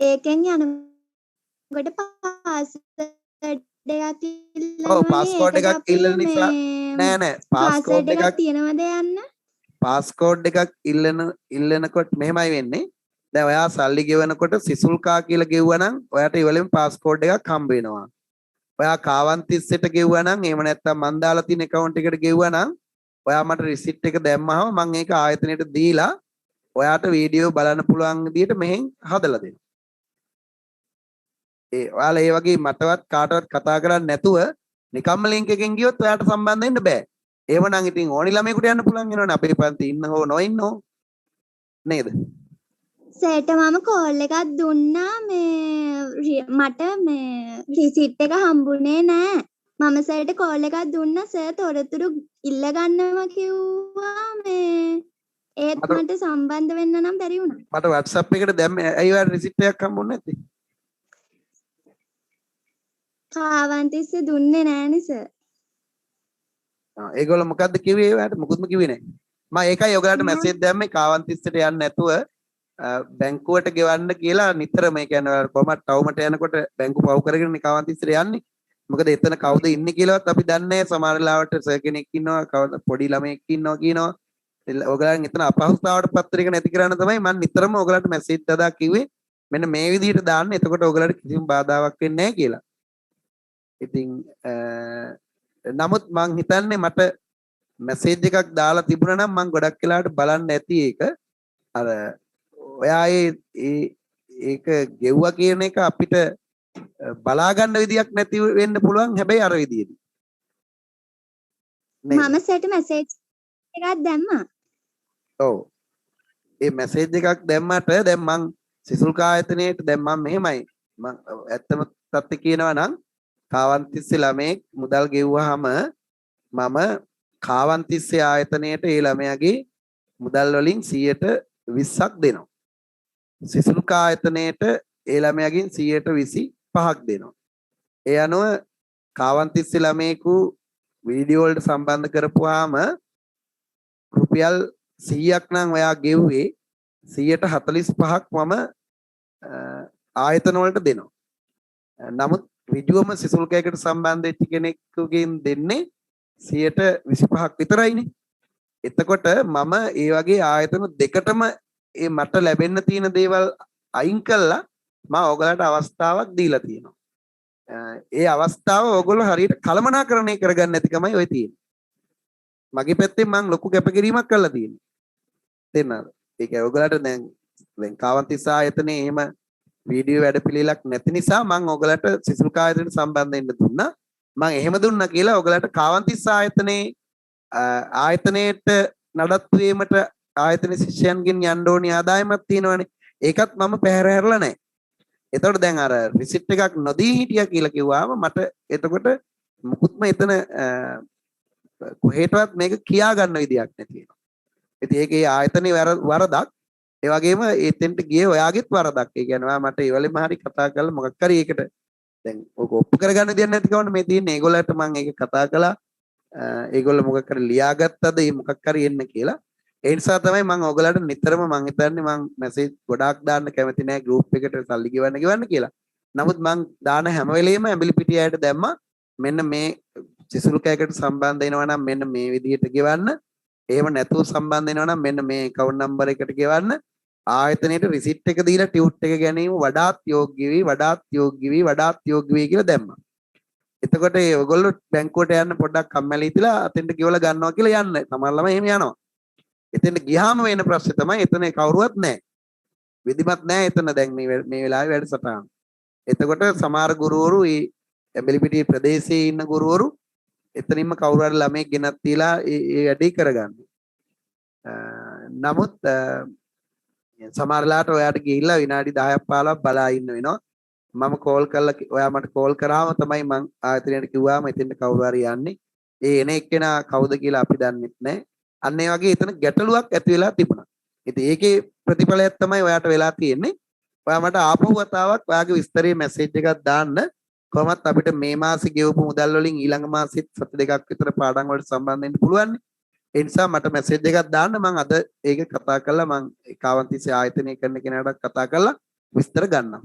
ඒකෙන් යනකොට පාස්වර්ඩ් එකක් ඉල්ලනවා. ඔව් පාස්කෝඩ් එකක් ඉල්ලන නිසා නෑ පාස්කෝඩ් එකක් තියෙනවද යන්න? පාස්කෝඩ් එකක් ඉල්ලනකොට මෙහෙමයි වෙන්නේ. දැන් ඔයා සල්ලි ගෙවනකොට සිසුල්කා කියලා ගෙවුවා නම් ඔයාට ඉවලෙන් පාස්කෝඩ් එකක් හම්බ වෙනවා. ඔයා කාවන්තිස්සට ගෙවුවා නම් එහෙම නැත්නම් මන් දාලා තියෙන account එකට ගෙවුවා නම් ඔයා මට රිසිට් එක දැම්මහම මම ඒක ආයතනයට දීලා ඔයාට වීඩියෝ බලන්න පුළුවන් විදියට මෙහෙන් හදලා දෙනවා. ඔයාලා ඒ වගේ මටවත් කාටවත් කතා කරන්නේ නැතුව නිකම්ම ලින්ක් එකෙන් ගියොත් ඔයාට සම්බන්ධ වෙන්න බෑ. එහෙමනම් ඉතින් ඕනි ළමයෙකුට යන්න පුළුවන් වෙනවනේ අපේ පන්ති ඉන්න හෝ නොඉන්න හෝ නේද? සර්ට මම කෝල් එකක් දුන්නා මට රිසිට් එක හම්බුනේ නෑ. මම සර්ට කෝල් එකක් දුන්නා සර් තොරතුරු ඉල්ල ගන්නවා කිව්වා ඒත් මට සම්බන්ධ වෙන්න නම් බැරි වුණා. මට WhatsApp එකට දැම්ම ඇයි ඔයාලට රිසිට් එකක් හම්බුනේ නැත්තේ? කාවන්තිස්සේ දුන්නේ නෑනේ සර්. ඒගොල්ලෝ මොකද්ද කිව්වේ ඔයාලට? මොකුත්ම කිව්වේ නැහැ. මම ඒකයි ඔයාලට මැසේජ් දැම්මේ කාවන්තිස්සට යන්න නැතුව බැංකුවට ගෙවන්න කියලා නිතරම. ඒ කියන්නේ ඔයාලා කොහමද ටවුමට යනකොට බැංකු පව් කරගෙන කාවන්තිස්සට යන්නේ. මොකද එතන කවුද ඉන්නේ කියලාවත් අපි දන්නේ නැහැ. සමහර වෙලාවට සර් කෙනෙක් ඉන්නවා, කවුද පොඩි ළමයෙක් ඉන්නවා කියනවා. ඔයගලන් එතන අපහසුතාවට පත්‍රික නැති කරන්න තමයි මම නිතරම ඔයගලන්ට මැසේජ් දදා කිව්වේ. මෙන්න මේ විදිහට දාන්න. එතකොට ඔයගලන්ට කිසිම බාධාවක් වෙන්නේ නැහැ කියලා. ඉතින් නමුත් මං හිතන්නේ මට මැසේජ් එකක් දාලා තිබුණා නම් මං ගොඩක් වෙලාවට බලන්න ඇති ඒක. අර ඔයා ඒක ගෙව්වා කියන එක අපිට බලා ගන්න විදියක් නැති වෙන්න පුළුවන්. හැබැයි අර විදියේදී මම සර්ට මැසේජ් එකක් දැම්මා. ඔව්. ඒ මැසේජ් එකක් දැම්මට දැන් මං සිසුල්ක ආයතනයේට දැන් මම මෙහෙමයි. මං ඇත්තම තත්ත්වය කියනවා නම් කාවන්තිස්සේ ළමයෙක් මුදල් ගෙව්වහම මම කාවන්තිස්සේ ආයතනයේට ඒ ළමයාගේ මුදල් වලින් 20%ක් දෙනවා. සිසුල්ක ආයතනයේට ඒ ළමයාගෙන් 25%ක් දෙනවා. ඒ අනුව කාවන්තිස්සේ ළමයෙකු වීඩියෝ වලට සම්බන්ධ කරපුවාම රුපියල් 100ක් නම් ඔයා ගෙව්වේ 145ක් මම ආයතන වලට දෙනවා. නමුත් ඍජුවම සිසුල්කයකට සම්බන්ධ වෙච්ච කෙනෙකුගෙන් දෙන්නේ 25ක් විතරයිනේ. එතකොට මම ඒ වගේ ආයතන දෙකටම ඒ මට ලැබෙන්න තියෙන දේවල් අයින් කළා මම ඔයගලට අවස්ථාවක් දීලා තියෙනවා. ඒ අවස්ථාව ඔයගොල්ලෝ හරියට කළමනාකරණය කරගන්න නැතිකමයි ඔය තියෙන්නේ. මගේ පැත්තෙන් මම ලොකු කැපකිරීමක් කරලා තියෙනවා. තේරෙනවද? ඒක ඔයගලට දැන් කාවන්තිස්ස ආයතනයේ එහෙම වීඩියෝ වැඩපිළිවෙලක් නැති නිසා මම ඔයගලට සිසුල්ක ආයතනයට සම්බන්ධ වෙන්න දුන්නා. මම එහෙම දුන්නා කියලා ඔයගලට කාවන්තිස්ස ආයතනයේ ආයතනයේට නඩත්තු වීමට ආයතන ශිෂ්‍යයන්ගෙන් යන්න ඕනි ආදායමක් තියෙනවනේ. ඒකත් මම පැහැර හැරලා නැහැ. එතකොට දැන් අර රිසිට් එකක් නොදී හිටියා කියලා කිව්වාම මට එතකොට මුකුත්ම එතන කොහෙටවත් මේක කියා ගන්න විදියක් නැති වෙනවා. ඉතින් ඒකේ ආයතනයේ වරදක්. ඒ වගේම එතෙන්ට ගියේ ඔයාගෙත් වරදක්. ඒ කියන්නේ ඔයා මට ඒවලෙම හරි කතා කරලා මොකක් හරි ඒකට දැන් ඔක ඔප්පු කරගන්න දෙයක් නැති කවන්න මේ තියෙන්නේ. ඒගොල්ලන්ට මම ඒක කතා කළා. ඒගොල්ලෝ මොකක් හරි ලියාගත්තද මේ මොකක් හරි එන්න කියලා. ඒ නිසා තමයි මම ඔයගලට නිතරම මම හිතන්නේ මම මැසේජ් ගොඩාක් දාන්න කැමති නැහැ ගෲප් එකට සල්ලි ගෙවන්න කියලා. නමුත් මම දාන හැම වෙලෙම ඇඹිලිපිටිය අයට දැම්මා මෙන්න මේ සිසුල්කයකට සම්බන්ධ වෙනවා නම් මෙන්න මේ විදිහට ගෙවන්න. එහෙම නැතුව සම්බන්ධ වෙනවා නම් මෙන්න මේ account number එකට ගෙවන්න. ආයතනයේ රිසිට් එක දීලා ටියුට් එක ගැනීම වඩාත් යෝග්‍ය වෙයි කියලා දැම්මා. එතකොට ඒ ඔයගොල්ලෝ බැංකුවට යන්න පොඩ්ඩක් කම්මැලි හිතලා අතෙන්ට ගෙවලා ගන්නවා කියලා යන්න. සමහර ළමයි එහෙම යනවා. එතෙන්ට ගියාම වෙන ප්‍රශ්නේ තමයි එතන කවුරුවත් නැහැ. විධිමත් නැහැ එතන දැන් මේ වෙලාවේ වැඩසටහන. එතකොට සමහර ගුරුවරු මේ ඇඹිලිපිටිය ප්‍රදේශයේ ඉන්න ගුරුවරු එතනින්ම කවුරු හරි ළමයෙක් ගෙනත් තියලා ඒ වැඩේ කරගන්නවා. නමුත් සමහරලාට ඔයාට ගිහිල්ලා විනාඩි 10ක් 15ක් බලා ඉන්න වෙනවා. මම කෝල් කරලා ඔයා මට කෝල් කරාම තමයි මං ආයතනයට කිව්වාම එතෙන්ට කවුරු හරි යන්නේ. ඒ එන එක්කෙනා කවුද කියලා අපි දන්නෙත් නැහැ. අන්න ඒ වගේ එතන ගැටලුවක් ඇති වෙලා තිබුණා. ඉතින් ඒකේ ප්‍රතිඵලයක් තමයි ඔයාට වෙලා තියෙන්නේ. ඔයා මට ආපහු වතාවක් ඔයාගේ විස්තරයේ මැසේජ් එකක් දාන්න. කොහොමත් අපිට මේ මාසේ ගෙවපු මුදල් වලින් ඊළඟ මාසෙත් සති දෙකක් විතර පාඩම් වලට සම්බන්ධ වෙන්න පුළුවන්. ඒ නිසා මට මැසේජ් එකක් දාන්න මම අද ඒක කතා කරලා මම කාවන්තිස්සේ ආයතනය කරන කෙනාට කතා කරලා විස්තර ගන්නම්.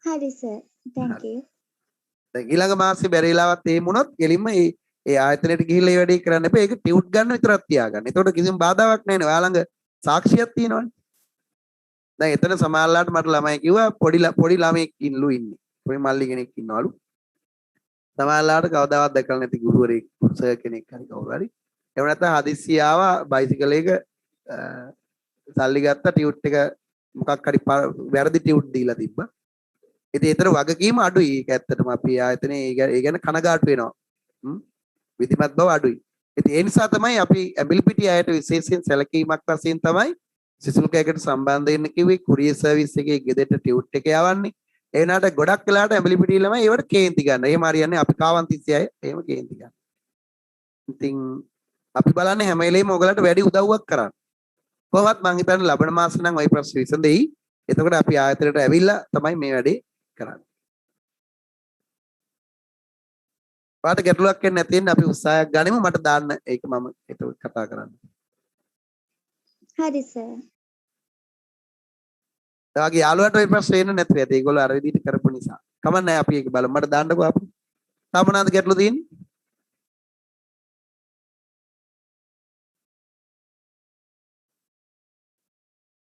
හරි සර්. thank you. දැන් ඊළඟ මාසේ බැරිලාවත් එහෙම වුණොත් ගෙලින්ම ඒ ආයතනයට ගිහිල්ලා ඒ වැඩේ කරන්න එපා. ඒක ටියුට් ගන්න විතරක් තියාගන්න. එතකොට කිසිම බාධාවක් නැහැ නේ. ඔයා ළඟ සාක්ෂියක් තියෙනවනේ. දැන් එතන සමහරලාට මට ළමයි කිව්වා පොඩි ළමයෙක් ඉන්නලු ඉන්නේ. පොඩි මල්ලි කෙනෙක් ඉන්නවලු. සමහරලාට කවදාවත් දැකලා නැති ගුරුවරයෙක් සර් කෙනෙක් හරි කවුරු හරි. එහෙම නැත්නම් හදිස්සිය ආවා බයිසිකල් එක සල්ලි ගත්තා ටියුට් එක මොකක් හරි වැරදි ටියුට් දීලා තිබ්බා. ඉතින් ඒතර වගකීම අඩුයි. ඒක ඇත්තටම අපි ආයතනේ ඒ ගැන කනගාටු වෙනවා. විධිමත් බව අඩුයි. ඉතින් ඒ නිසා තමයි අපි ඇඹිලිපිටිය අයට විශේෂයෙන් සැලකීමක් වශයෙන් තමයි සිසුල්කයකට සම්බන්ධ වෙන්න කිව්වේ කුරියර් සර්විස් එකේ ගෙදරට ටියුට් එක යවන්නේ. ඒ වුණාට ගොඩක් වෙලාවට ඇඹිලිපිටිය ළමයි ඒවට කේන්ති ගන්න. එහෙම හරියන්නේ අපි කාවන්තිස්සි අය එහෙම කේන්ති ගන්න. ඉතින් අපි බලන්නේ හැම වෙලේම ඔයගලට වැඩි උදව්වක් කරන්න. කොහොමත් මං හිතන්නේ ලබන මාසෙ නම් ওই ප්‍රශ්න විසඳෙයි. එතකොට අපි ආයතනයට ඇවිල්ලා තමයි මේ වැඩේ කරන්නේ. පාට ගැටලුවක් වෙන්නේ නැති වෙන්න අපි උත්සාහයක් ගනිමු. මට දාන්න ඒක මම ඒක කතා කරන්න. හරි සර්. ඔයාගේ යාළුවාට ওই ප්‍රශ්න එන්නේ නැතුව ඇති. ඒගොල්ලෝ අර විදිහට කරපු නිසා. කමන්නේ අපි ඒක බලමු. මට දාන්නකෝ අපි. තාම මොනවද ගැටලු තියෙන්නේ?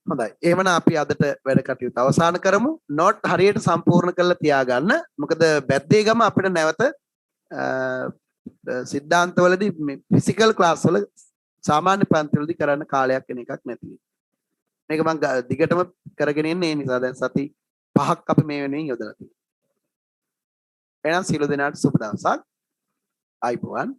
හොඳයි. එහෙමනම් අපි අදට වැඩ කටයුතු අවසන් කරමු. නෝට් හරියට සම්පූර්ණ කරලා තියාගන්න. මොකද බැද්දේගම අපිට නැවත සිද්ධාන්තවලදී මේ ෆිසිකල් ක්ලාස් වල සාමාන්‍ය පන්තිවලදී කරන්න කාලයක් වෙන එකක් නැති වෙයි. මේක මම දිගටම කරගෙන ඉන්නේ ඒ නිසා දැන් සති 5ක් අපි මේ වෙනුවෙන් යොදලා තියෙනවා. එහෙනම් සියලු දෙනාට සුබ දවසක්. ආයිබෝවන්.